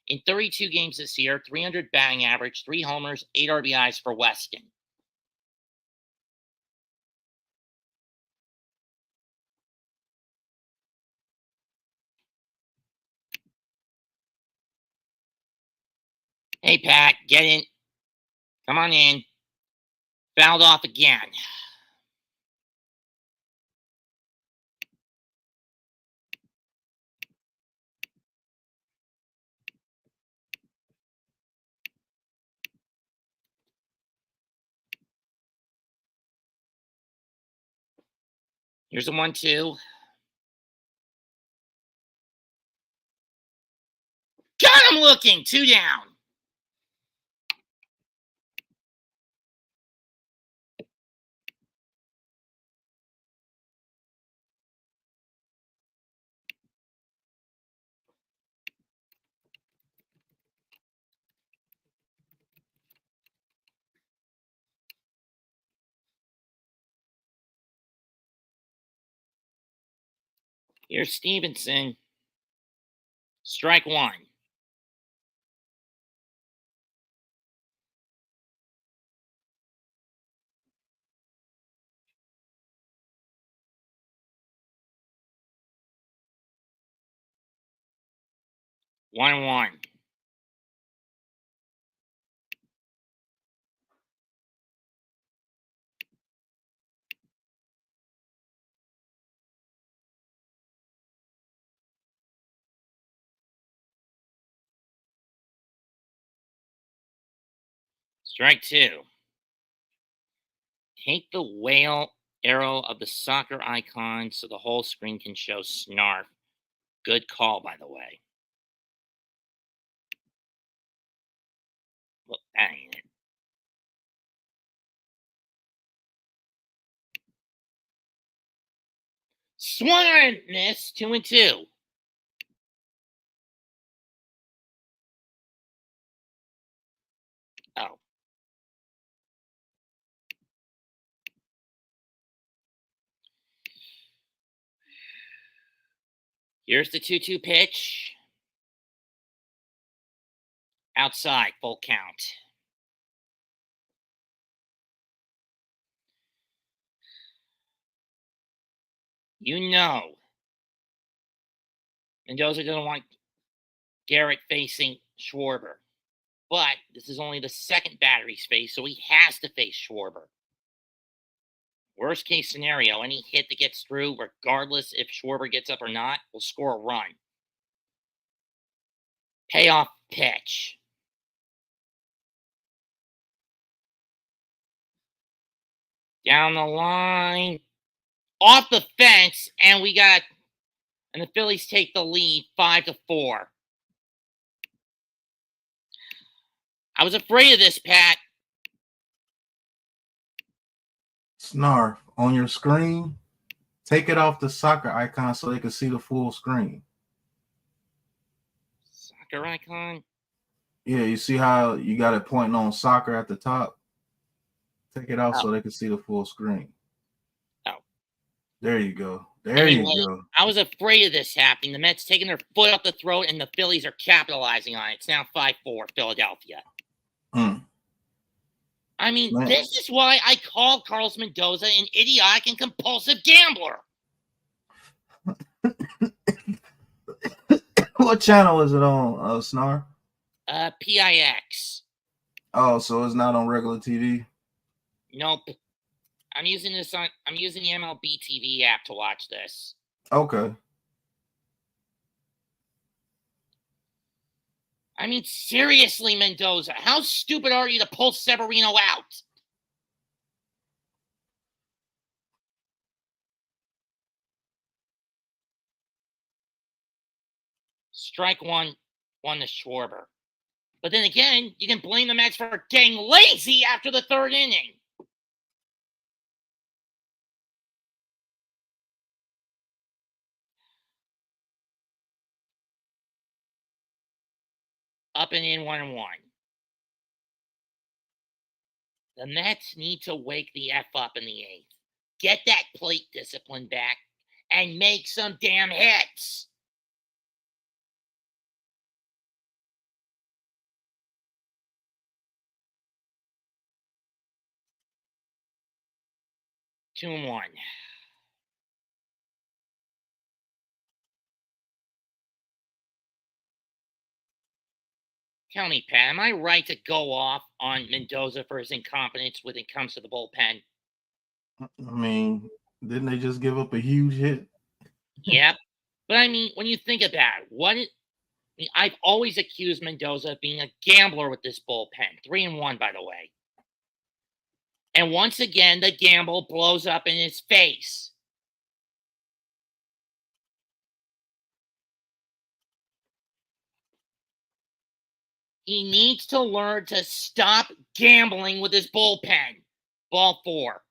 In 32 games this year, 300 batting average, 3 homers, 8 RBIs for Weston. Hey, Pat, get in. Come on in. Fouled off again. Here's a 1-2. Got him looking. 2 down. Here's Stevenson. Strike 1. One, 1. Strike 2. Take the whale arrow of the soccer icon so the whole screen can show snarf. Good call, by the way. Well, that ain't it. Swung on and missed. 2-2. Oh. Here's the 2-2 pitch. Outside, full count. You know, Mendoza doesn't want Garrett facing Schwarber. But this is only the second batter he's faced, so he has to face Schwarber. Worst case scenario, any hit that gets through, regardless if Schwarber gets up or not, will score a run. Payoff pitch. Down the line. Off the fence, and the Phillies take the lead 5-4. I was afraid of this, Pat. Snarf, on your screen, take it off the soccer icon so they can see the full screen. Soccer icon? Yeah, you see how you got it pointing on soccer at the top? Take it off so they can see the full screen. Oh. There you go. You go. I was afraid of this happening. The Mets taking their foot off the throat, and the Phillies are capitalizing on it. It's now 5-4, Philadelphia. I mean, This is why I call Carlos Mendoza an idiotic and compulsive gambler. What channel is it on, Snar? PIX. Oh, so it's not on regular TV? Nope. I'm using the MLB TV app to watch this. Okay. I mean, seriously, Mendoza, how stupid are you to pull Severino out? Strike one to Schwarber. But then again, you can blame the Mets for getting lazy after the third inning. Up and in 1-1. The Mets need to wake the F up in the eighth. Get that plate discipline back and make some damn hits. Two and one. Tell me, Pat, am I right to go off on Mendoza for his incompetence when it comes to the bullpen? I mean, didn't they just give up a huge hit? Yep. But I mean, when you think about it, I've always accused Mendoza of being a gambler with this bullpen. 3-1, by the way. And once again, the gamble blows up in his face. He needs to learn to stop gambling with his bullpen. Ball 4.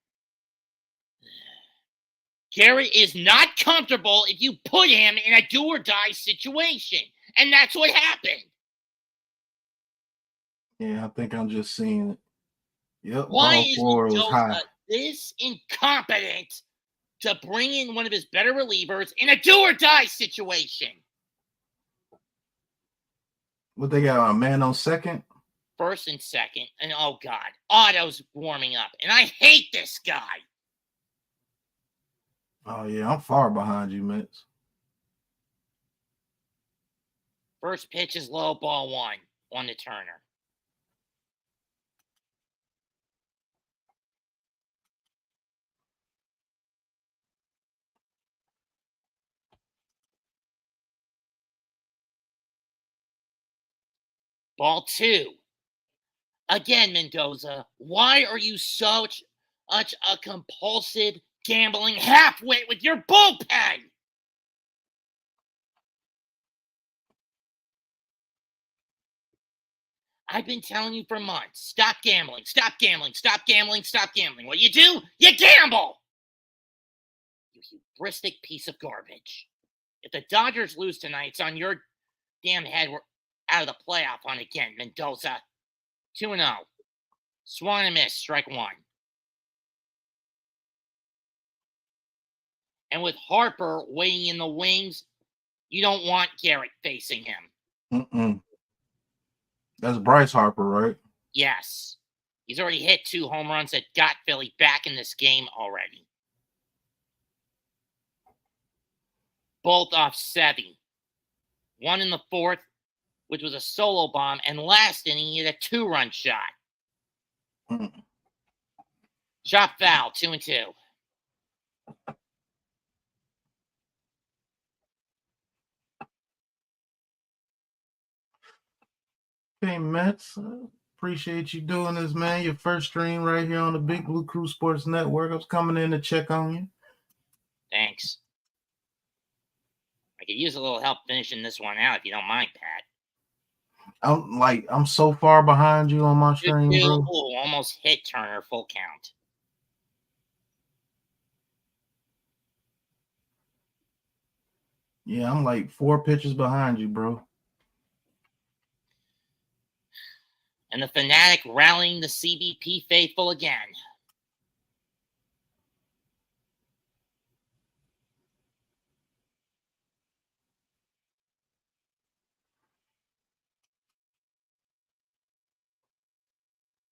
Garrett is not comfortable if you put him in a do-or-die situation. And that's what happened. Yeah, I think I'm just seeing it. Yep, Why ball is 4 was high. Mendoza this incompetent to bring in one of his better relievers in a do-or-die situation? What they got, a man on second? First and second, and oh God, Otto's warming up, and I hate this guy. Oh yeah, I'm far behind you, Mets. First pitch is low, ball 1 to Turner. Ball 2. Again, Mendoza, why are you such a compulsive gambling halfwit with your bullpen? I've been telling you for months, stop gambling, stop gambling, stop gambling, stop gambling. What you do? You gamble! You hubristic piece of garbage. If the Dodgers lose tonight, it's on your damn head. We're out of the playoff hunt again, Mendoza. 2-0. Swung and miss, strike 1. And with Harper waiting in the wings, you don't want Garrett facing him. That's Bryce Harper, right? Yes. He's already hit 2 home runs that got Philly back in this game already. Both off Sevy. One in the 4th, which was a solo bomb, and last inning he hit a 2-run shot. Shot foul, 2-2. Okay, Mets. Appreciate you doing this, man. Your first stream right here on the Big Blue Crew Sports Network. I was coming in to check on you. Thanks. I could use a little help finishing this one out if you don't mind, Pat. I'm so far behind you on my stream, bro. Ooh, almost hit Turner, full count. Yeah, I'm like 4 pitches behind you, bro. And the Fanatic rallying the CBP faithful again.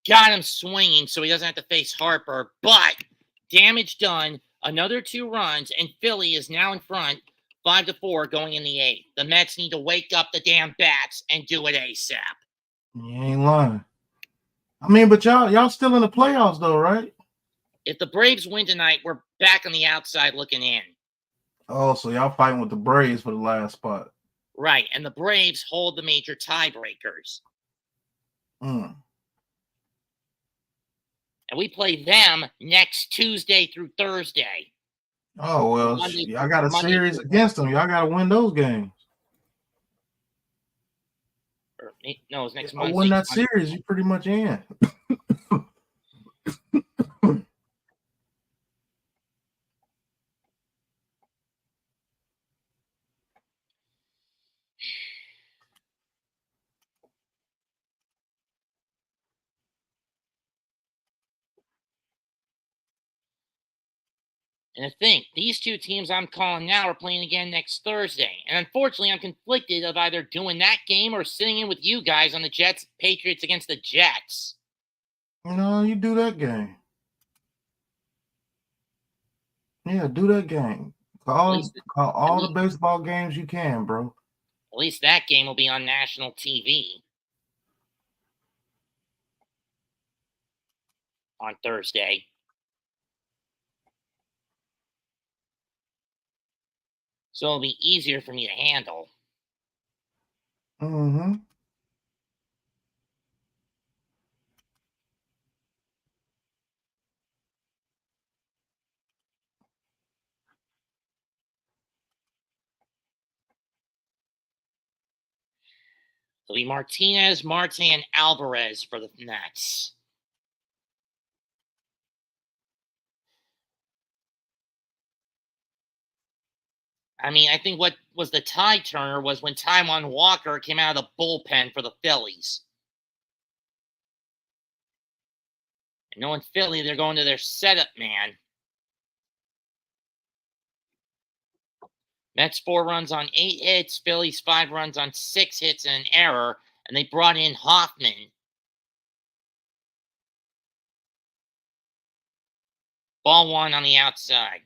Got him swinging so he doesn't have to face Harper, but damage done. Another 2 runs, and Philly is now in front, 5-4 going in the 8th. The Mets need to wake up the damn bats and do it ASAP. You ain't lying. I mean, but y'all still in the playoffs though, right? If the Braves win tonight, we're back on the outside looking in. Oh, so y'all fighting with the Braves for the last spot. Right, and the Braves hold the major tiebreakers. And we play them next Tuesday through Thursday. Oh, well, y'all got a series against them. Y'all got to win those games. No, it's next I Monday. won that series. You pretty much in. And I think these two teams I'm calling now are playing again next Thursday. And unfortunately, I'm conflicted of either doing that game or sitting in with you guys on the Jets Patriots against the Jets. No, you do that game. Yeah, do that game. Call all the baseball games you can, bro. At least that game will be on national TV on Thursday. So it'll be easier for me to handle. Mm-hmm. It'll be Martinez, Marte, and Alvarez for the Nets. I mean, I think what was the tie turner was when Taijuan Walker came out of the bullpen for the Phillies. And knowing Philly, they're going to their setup man. Mets 4 runs on 8 hits, Phillies 5 runs on 6 hits and an error, and they brought in Hoffman. Ball 1 on the outside.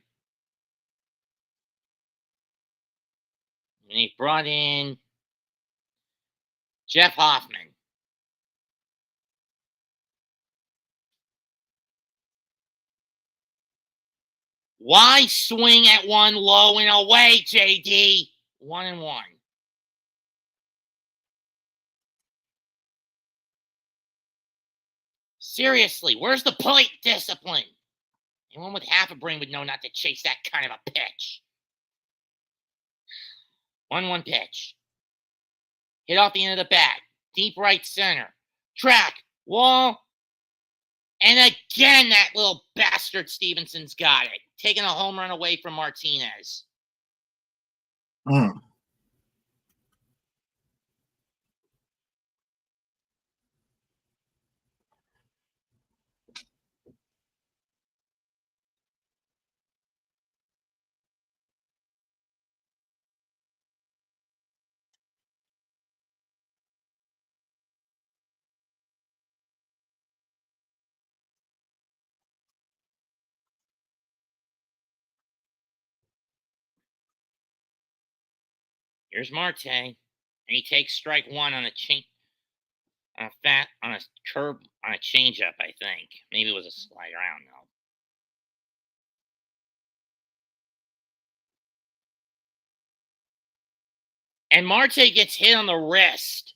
And they brought in Jeff Hoffman. Why swing at one low and away, JD? 1-1. Seriously, where's the plate discipline? Anyone with half a brain would know not to chase that kind of a pitch. 1-1 pitch. Hit off the end of the bat. Deep right center. Track. Wall. And again, that little bastard Stevenson's got it. Taking a home run away from Martinez. Here's Marte. And he takes strike 1 on a curve, on a changeup, I think. Maybe it was a slider. I don't know. And Marte gets hit on the wrist.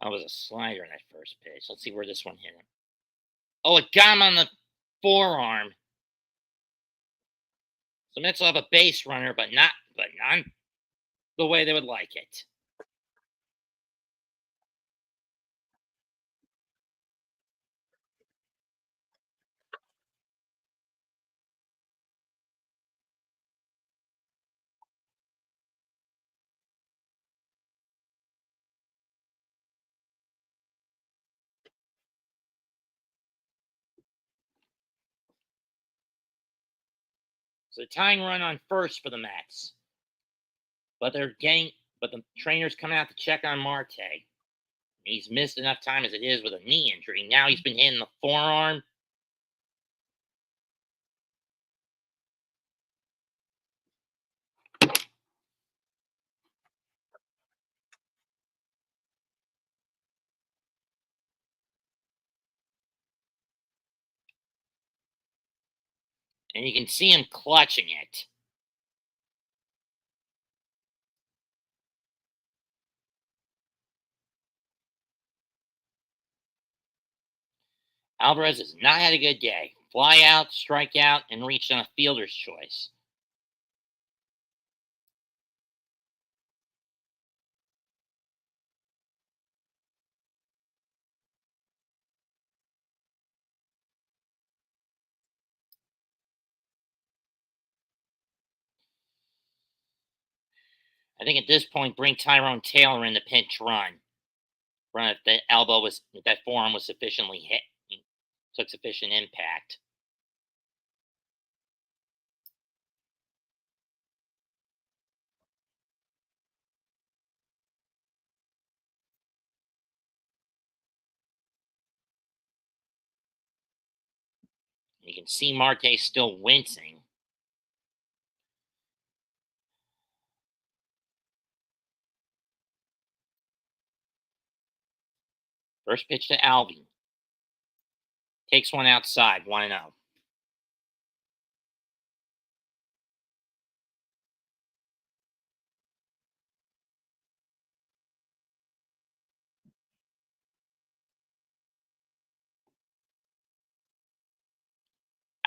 That was a slider in that first pitch. Let's see where this one hit him. Oh, it got him on the forearm. So Mets will have a base runner, but not the way they would like it. So tying run on first for the Mets. But the trainer's coming out to check on Marte. He's missed enough time as it is with a knee injury. Now he's been hitting the forearm. And you can see him clutching it. Alvarez has not had a good day. Fly out, strike out, and reached on a fielder's choice. I think at this point, bring Tyrone Taylor in the pinch run. Run if the elbow was, if that forearm was sufficiently hit, took sufficient impact. You can see Marte still wincing. First pitch to Alvin. Takes one outside, 1-0.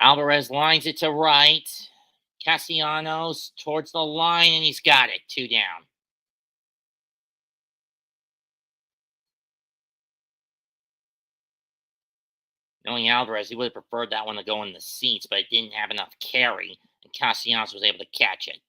Alvarez lines it to right. Castellanos towards the line, and he's got it. 2 down. Knowing Alvarez, he would have preferred that one to go in the seats, but it didn't have enough carry, and Castellanos was able to catch it.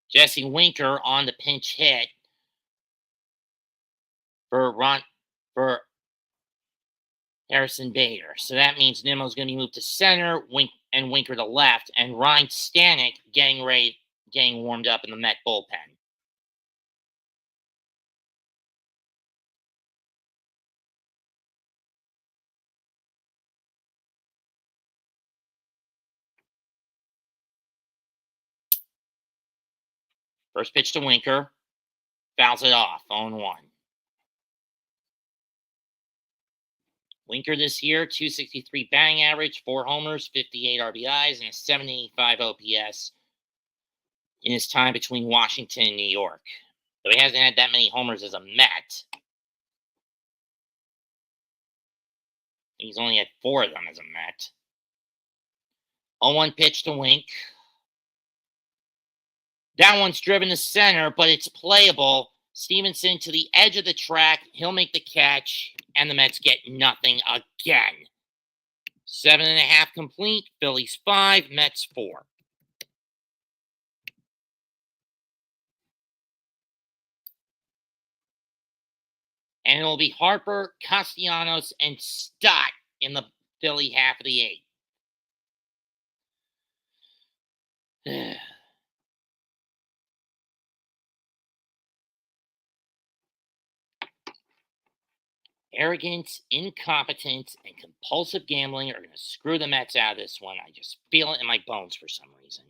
Jesse Winker on the pinch hit for Harrison Bader. So that means Nimmo's going to be moved to center, and Winker to left, and Ryan Stanek getting warmed up in the Met bullpen. First pitch to Winker, fouls it off, 0-1. Winker this year, 263 batting average, 4 homers, 58 RBIs, and a 785 OPS in his time between Washington and New York. Though he hasn't had that many homers as a Met, he's only had 4 of them as a Met. 0-1 pitch to Wink. That one's driven to center, but it's playable. Stevenson to the edge of the track. He'll make the catch, and the Mets get nothing again. 7.5 complete. Phillies 5, Mets 4. And it'll be Harper, Castellanos, and Stott in the Philly half of the 8th. Arrogance, incompetence, and compulsive gambling are going to screw the Mets out of this one. I just feel it in my bones for some reason.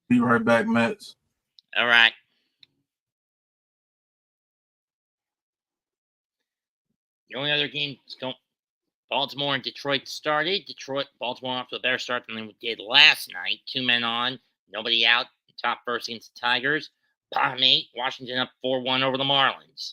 Be right back, Mets. All right. The only other game Baltimore and Detroit started. Baltimore off to a better start than they did last night. 2 men on, nobody out. Top first against the Tigers. Bottom 8, Washington up 4-1 over the Marlins.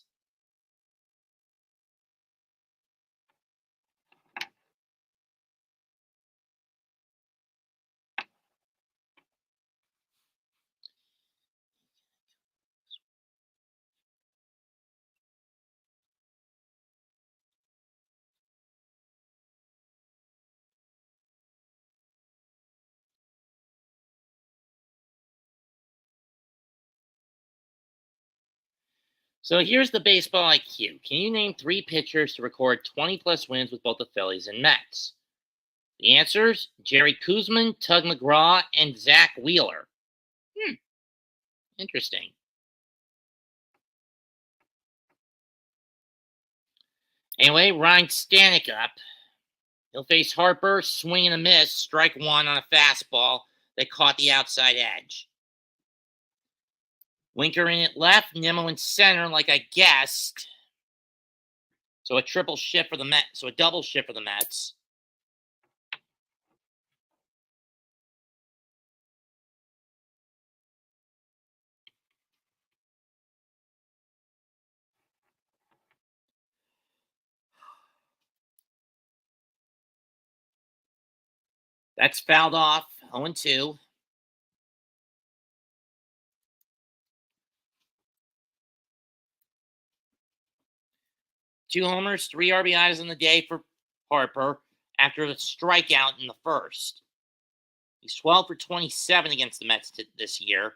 So here's the baseball IQ. Can you name 3 pitchers to record 20 plus wins with both the Phillies and Mets? The answers: Jerry Koosman, Tug McGraw, and Zach Wheeler. Interesting. Anyway, Ryan Stanek up. He'll face Harper, swing and a miss, strike one on a fastball that caught the outside edge. Winker in at left, Nimmo in center, like I guessed. So a triple shift for the Mets. So a double shift for the Mets. That's fouled off. 0-2. Two homers, 3 RBIs in the day for Harper after the strikeout in the first. He's 12 for 27 against the Mets this year.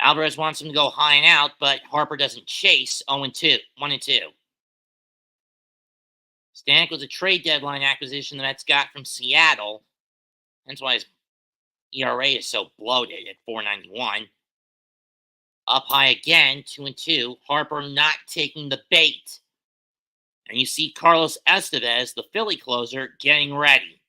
Alvarez wants him to go high and out, but Harper doesn't chase. 0-2. 1-2. Stanek was a trade deadline acquisition the Mets got from Seattle. That's why his ERA is so bloated at 4.91. Up high again, 2-2. Harper not taking the bait. And you see Carlos Estevez, the Philly closer, getting ready.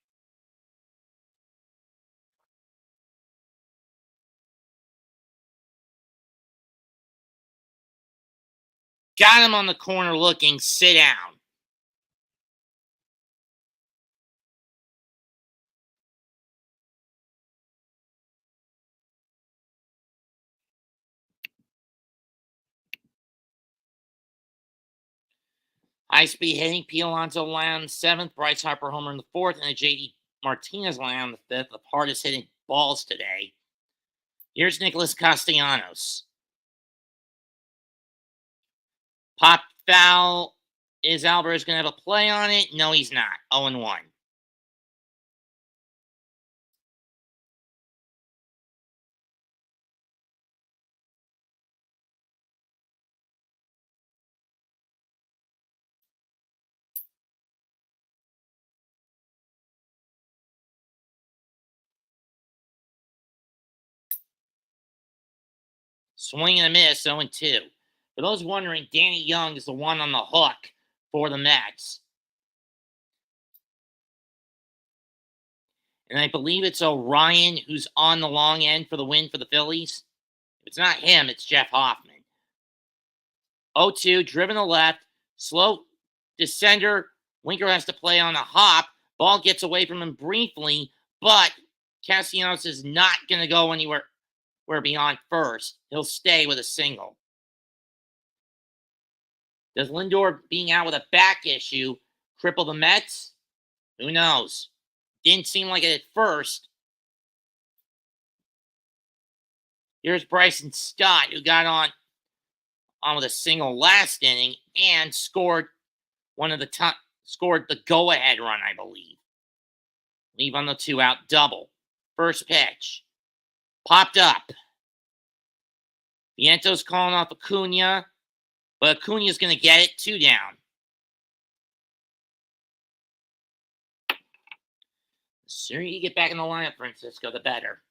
Got him on the corner looking. Sit down. High-speed hitting, P. Alonso line on the 7th, Bryce Harper homer in the 4th, and a J.D. Martinez line on the 5th, the hardest hitting balls today. Here's Nicholas Castellanos. Pop foul. Is Alvarez going to have a play on it? No, he's not. 0-1. Swing and a miss, 0-2. For those wondering, Danny Young is the one on the hook for the Mets. And I believe it's Orion who's on the long end for the win for the Phillies. If it's not him, it's Jeff Hoffman. 0-2, driven to left, slow descender. Winker has to play on a hop. Ball gets away from him briefly, but Castellanos is not going to go anywhere beyond first. He'll stay with a single. Does Lindor being out with a back issue cripple the Mets? Who knows? Didn't seem like it at first. Here's Bryson Stott, who got on with a single last inning and scored the go-ahead run, I believe. Leave on the 2-out double. First pitch. Popped up. Viento's calling off Acuna, but Acuna's going to get it. 2 down. The sooner you get back in the lineup, Francisco, the better.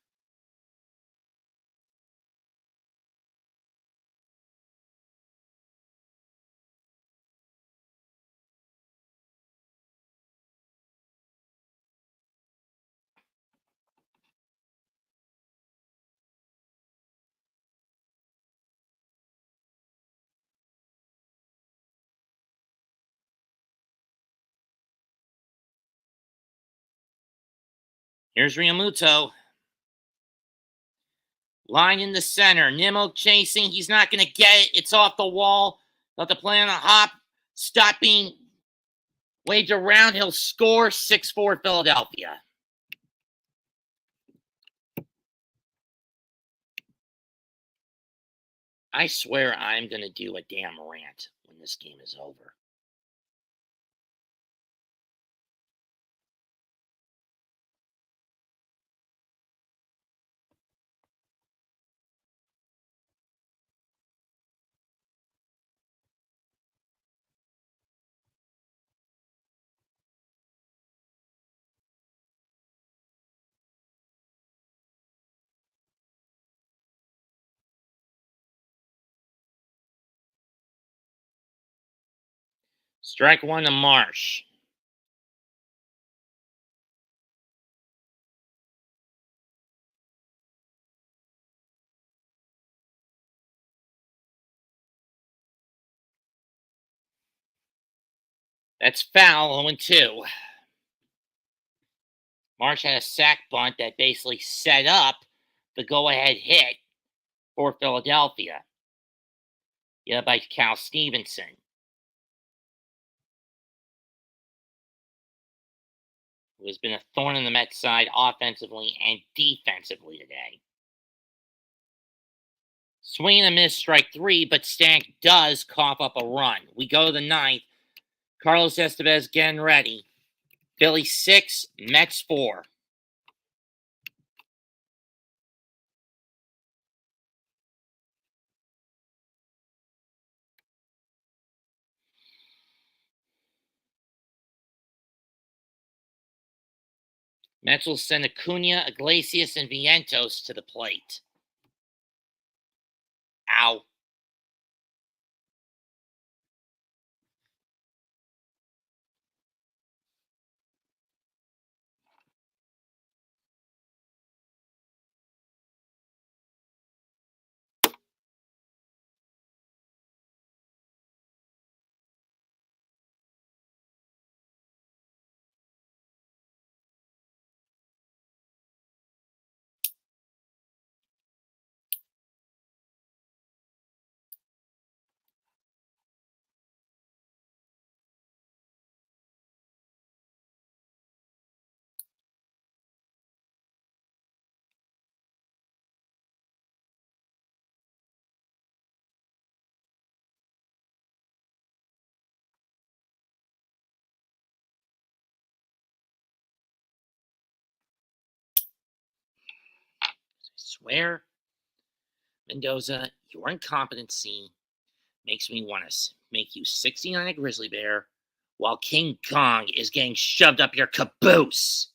Here's Realmuto. Line in the center. Nimmo chasing. He's not going to get it. It's off the wall. Got to play on a hop. Stop being waved around. He'll score. 6-4 Philadelphia. I swear I'm going to do a damn rant when this game is over. Strike one to Marsh. That's foul, 0-2. Marsh had a sac bunt that basically set up the go-ahead hit for Philadelphia. Yeah, by Cal Stevenson. Who has been a thorn in the Mets side offensively and defensively today. Swing and a miss, strike three, but Stank does cough up a run. We go to the ninth. Carlos Estevez getting ready. Phillies 6, Mets 4. Mets will send Acuna, Iglesias, and Vientos to the plate. Ow. I swear, Mendoza, your incompetency makes me want to make you 69 a grizzly bear while King Kong is getting shoved up your caboose.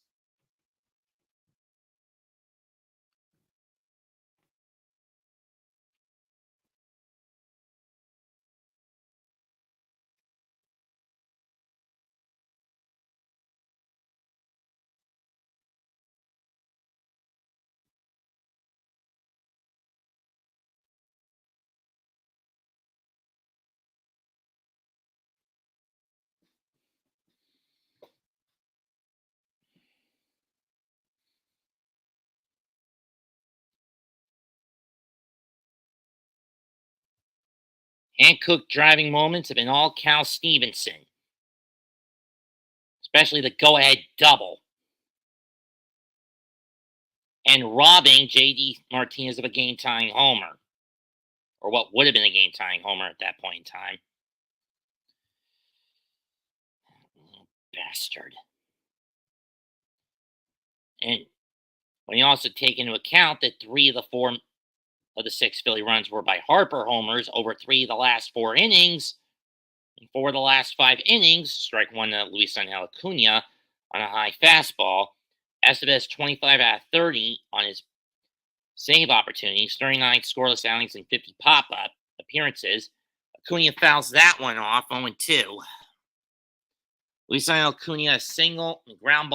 Hand-cooked driving moments have been all Cal Stevenson, especially the go-ahead double, and robbing J.D. Martinez of a game-tying homer, or what would have been a game-tying homer at that point in time. Little bastard. And when you also take into account that 3 of the 4 of the 6 Philly runs were by Harper homers over 3 of the last 4 innings, and 4 of the last 5 innings, strike one to Luis Angel Acuna on a high fastball. Estevez 25 out of 30 on his save opportunities, 39 scoreless outings, and 50 pop-up appearances. Acuna fouls that one off, 0-2. Luis Angel Acuna a single, ground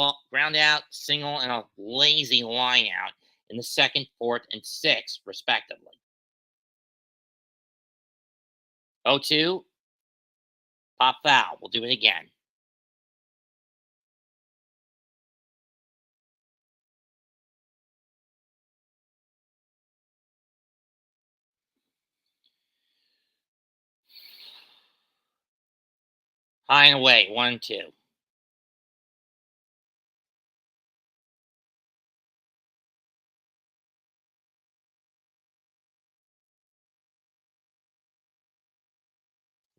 out, single, and a lazy line out in the 2nd, 4th, and 6th, respectively. 0-2, pop foul. We'll do it again. High and away, 1-2.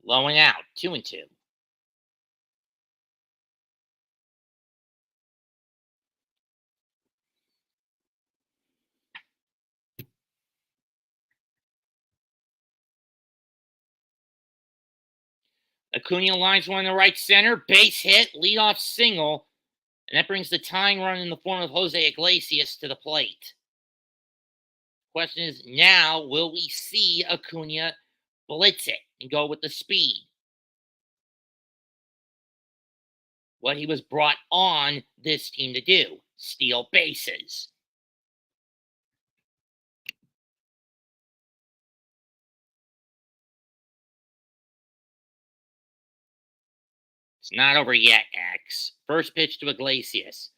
Low and out, 2-2. Acuna lines one to right center, base hit, leadoff single, and that brings the tying run in the form of Jose Iglesias to the plate. Question is now, will we see Acuna blitz it and go with the speed? what he was brought on this team to do: steal bases. It's not over yet, X. First pitch to Iglesias.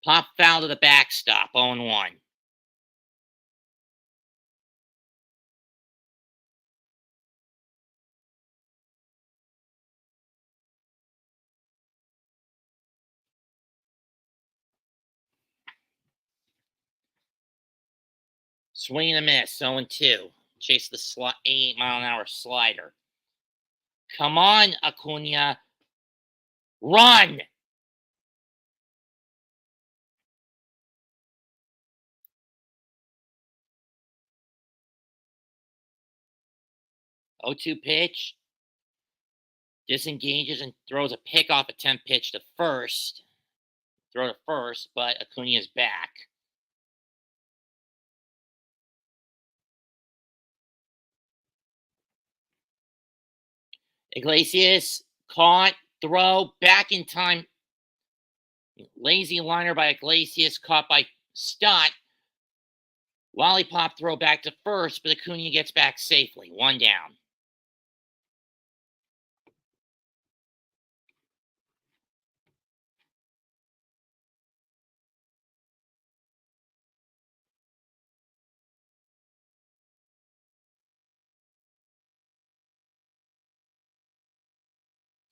Pop foul to the backstop, 0-1. Swing and a miss, 0-2. Chase the 88-mile-an-hour slider. Come on, Acuna. Run! O2 pitch. Disengages and throws a pickoff attempt pitch to first. Throw to first, but Acuna's back. Iglesias caught, throw, back in time. Lazy liner by Iglesias, caught by Stott. Lollipop throw back to first, but Acuna gets back safely. 1 down.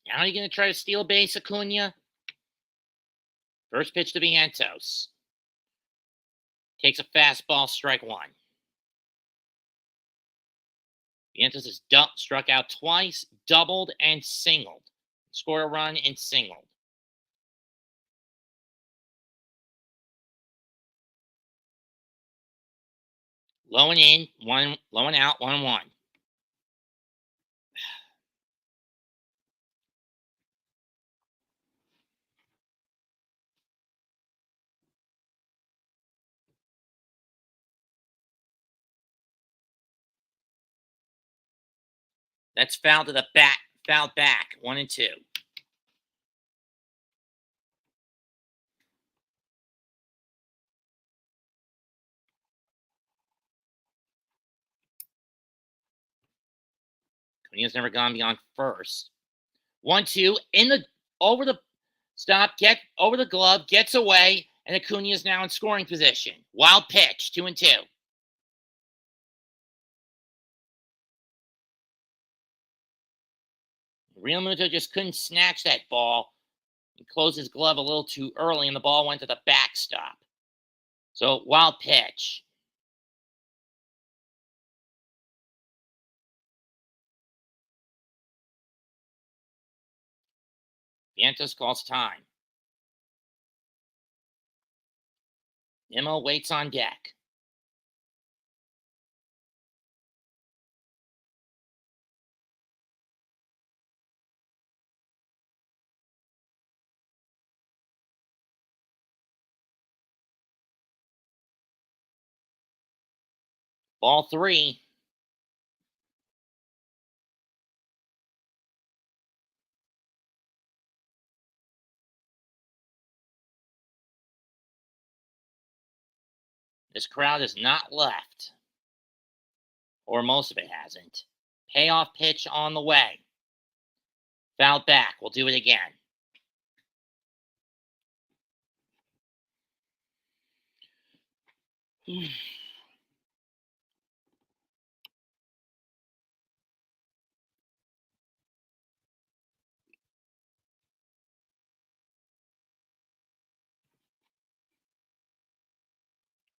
Now are you going to try to steal base, Acuna? First pitch to Vientos. Takes a fastball, strike 1. Vientos has struck out twice, doubled, and singled. Scored a run and singled. Low and in, low and out, 1-1. That's foul to the bat, fouled back, 1-2. Acuna's never gone beyond first. 1-2 in the over the stop, get over the glove, gets away, and Acuna is now in scoring position. Wild pitch, 2-2. Real Muto just couldn't snatch that ball. He closed his glove a little too early, and the ball went to the backstop. So, wild pitch. Vientos calls time. Nimmo waits on deck. Ball 3. This crowd has not left. Or most of it hasn't. Payoff pitch on the way. Fouled back. We'll do it again.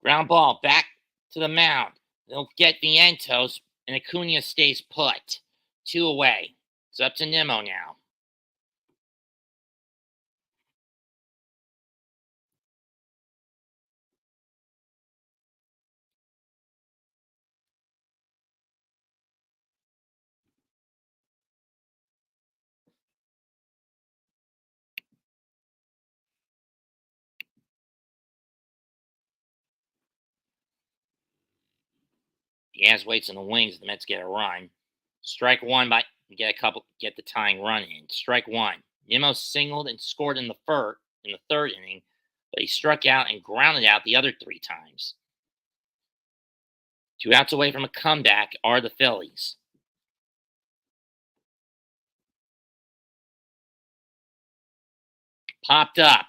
Ground ball back to the mound. They'll get Vientos, and Acuna stays put. 2 away. It's up to Nimmo now. Diaz waits in the wings. The Mets get a run. Strike 1 by get the tying run in. Strike 1. Nimmo singled and scored in the third inning, but he struck out and grounded out the other 3 times. 2 outs away from a comeback are the Phillies. Popped up.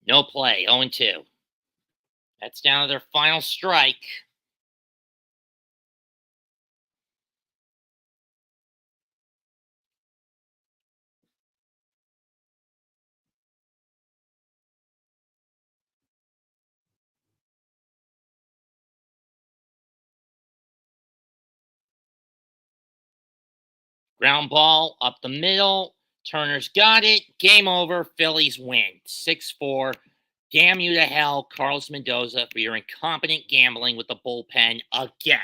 No play, 0-2. That's down to their final strike. Ground ball up the middle. Turner's got it. Game over. Phillies win. 6-4. Damn you to hell, Carlos Mendoza, for your incompetent gambling with the bullpen again.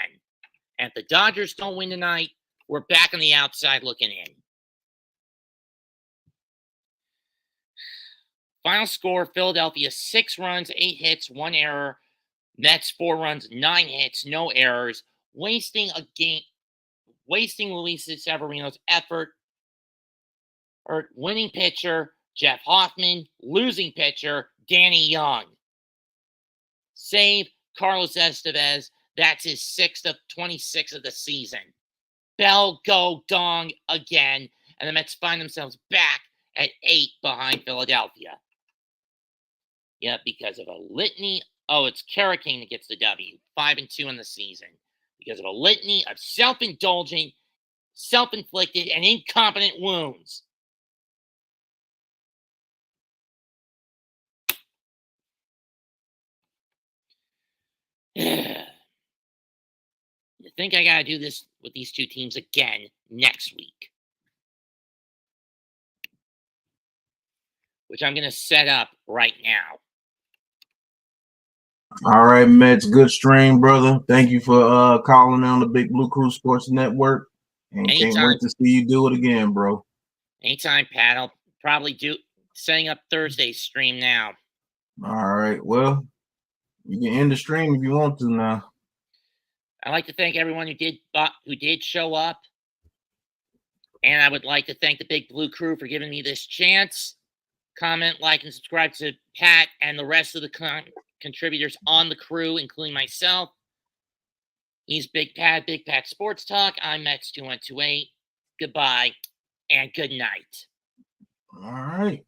And if the Dodgers don't win tonight, we're back on the outside looking in. Final score, Philadelphia 6 runs, 8 hits, 1 error. Mets 4 runs, 9 hits, no errors. Wasting Luis Severino's effort. Or winning pitcher, Jeff Hoffman. Losing pitcher, Danny Young. Save, Carlos Estevez. That's his 6th of 26 of the season. Bell go dong again, and the Mets find themselves back at 8 behind Philadelphia. Yeah, because of a litany. Oh, it's Carricane that gets the W. 5-2 in the season. Because of a litany of self-indulgent, self-inflicted, and incompetent wounds. You think I gotta do this with these 2 teams again next week? Which I'm gonna set up right now. All right, Mets, good stream, brother. Thank you for calling on the Big Blue Crew Sports Network. And Anytime. Can't wait to see you do it again, bro. Anytime, Pat. I'll probably do setting up Thursday's stream now. All right. Well, you can end the stream if you want to now. I'd like to thank everyone who did show up. And I would like to thank the Big Blue Crew for giving me this chance. Comment, like, and subscribe to Pat and the rest of the contributors on the crew, including myself. He's Big Pat Sports Talk. I'm Mets2128. Goodbye and good night. All right.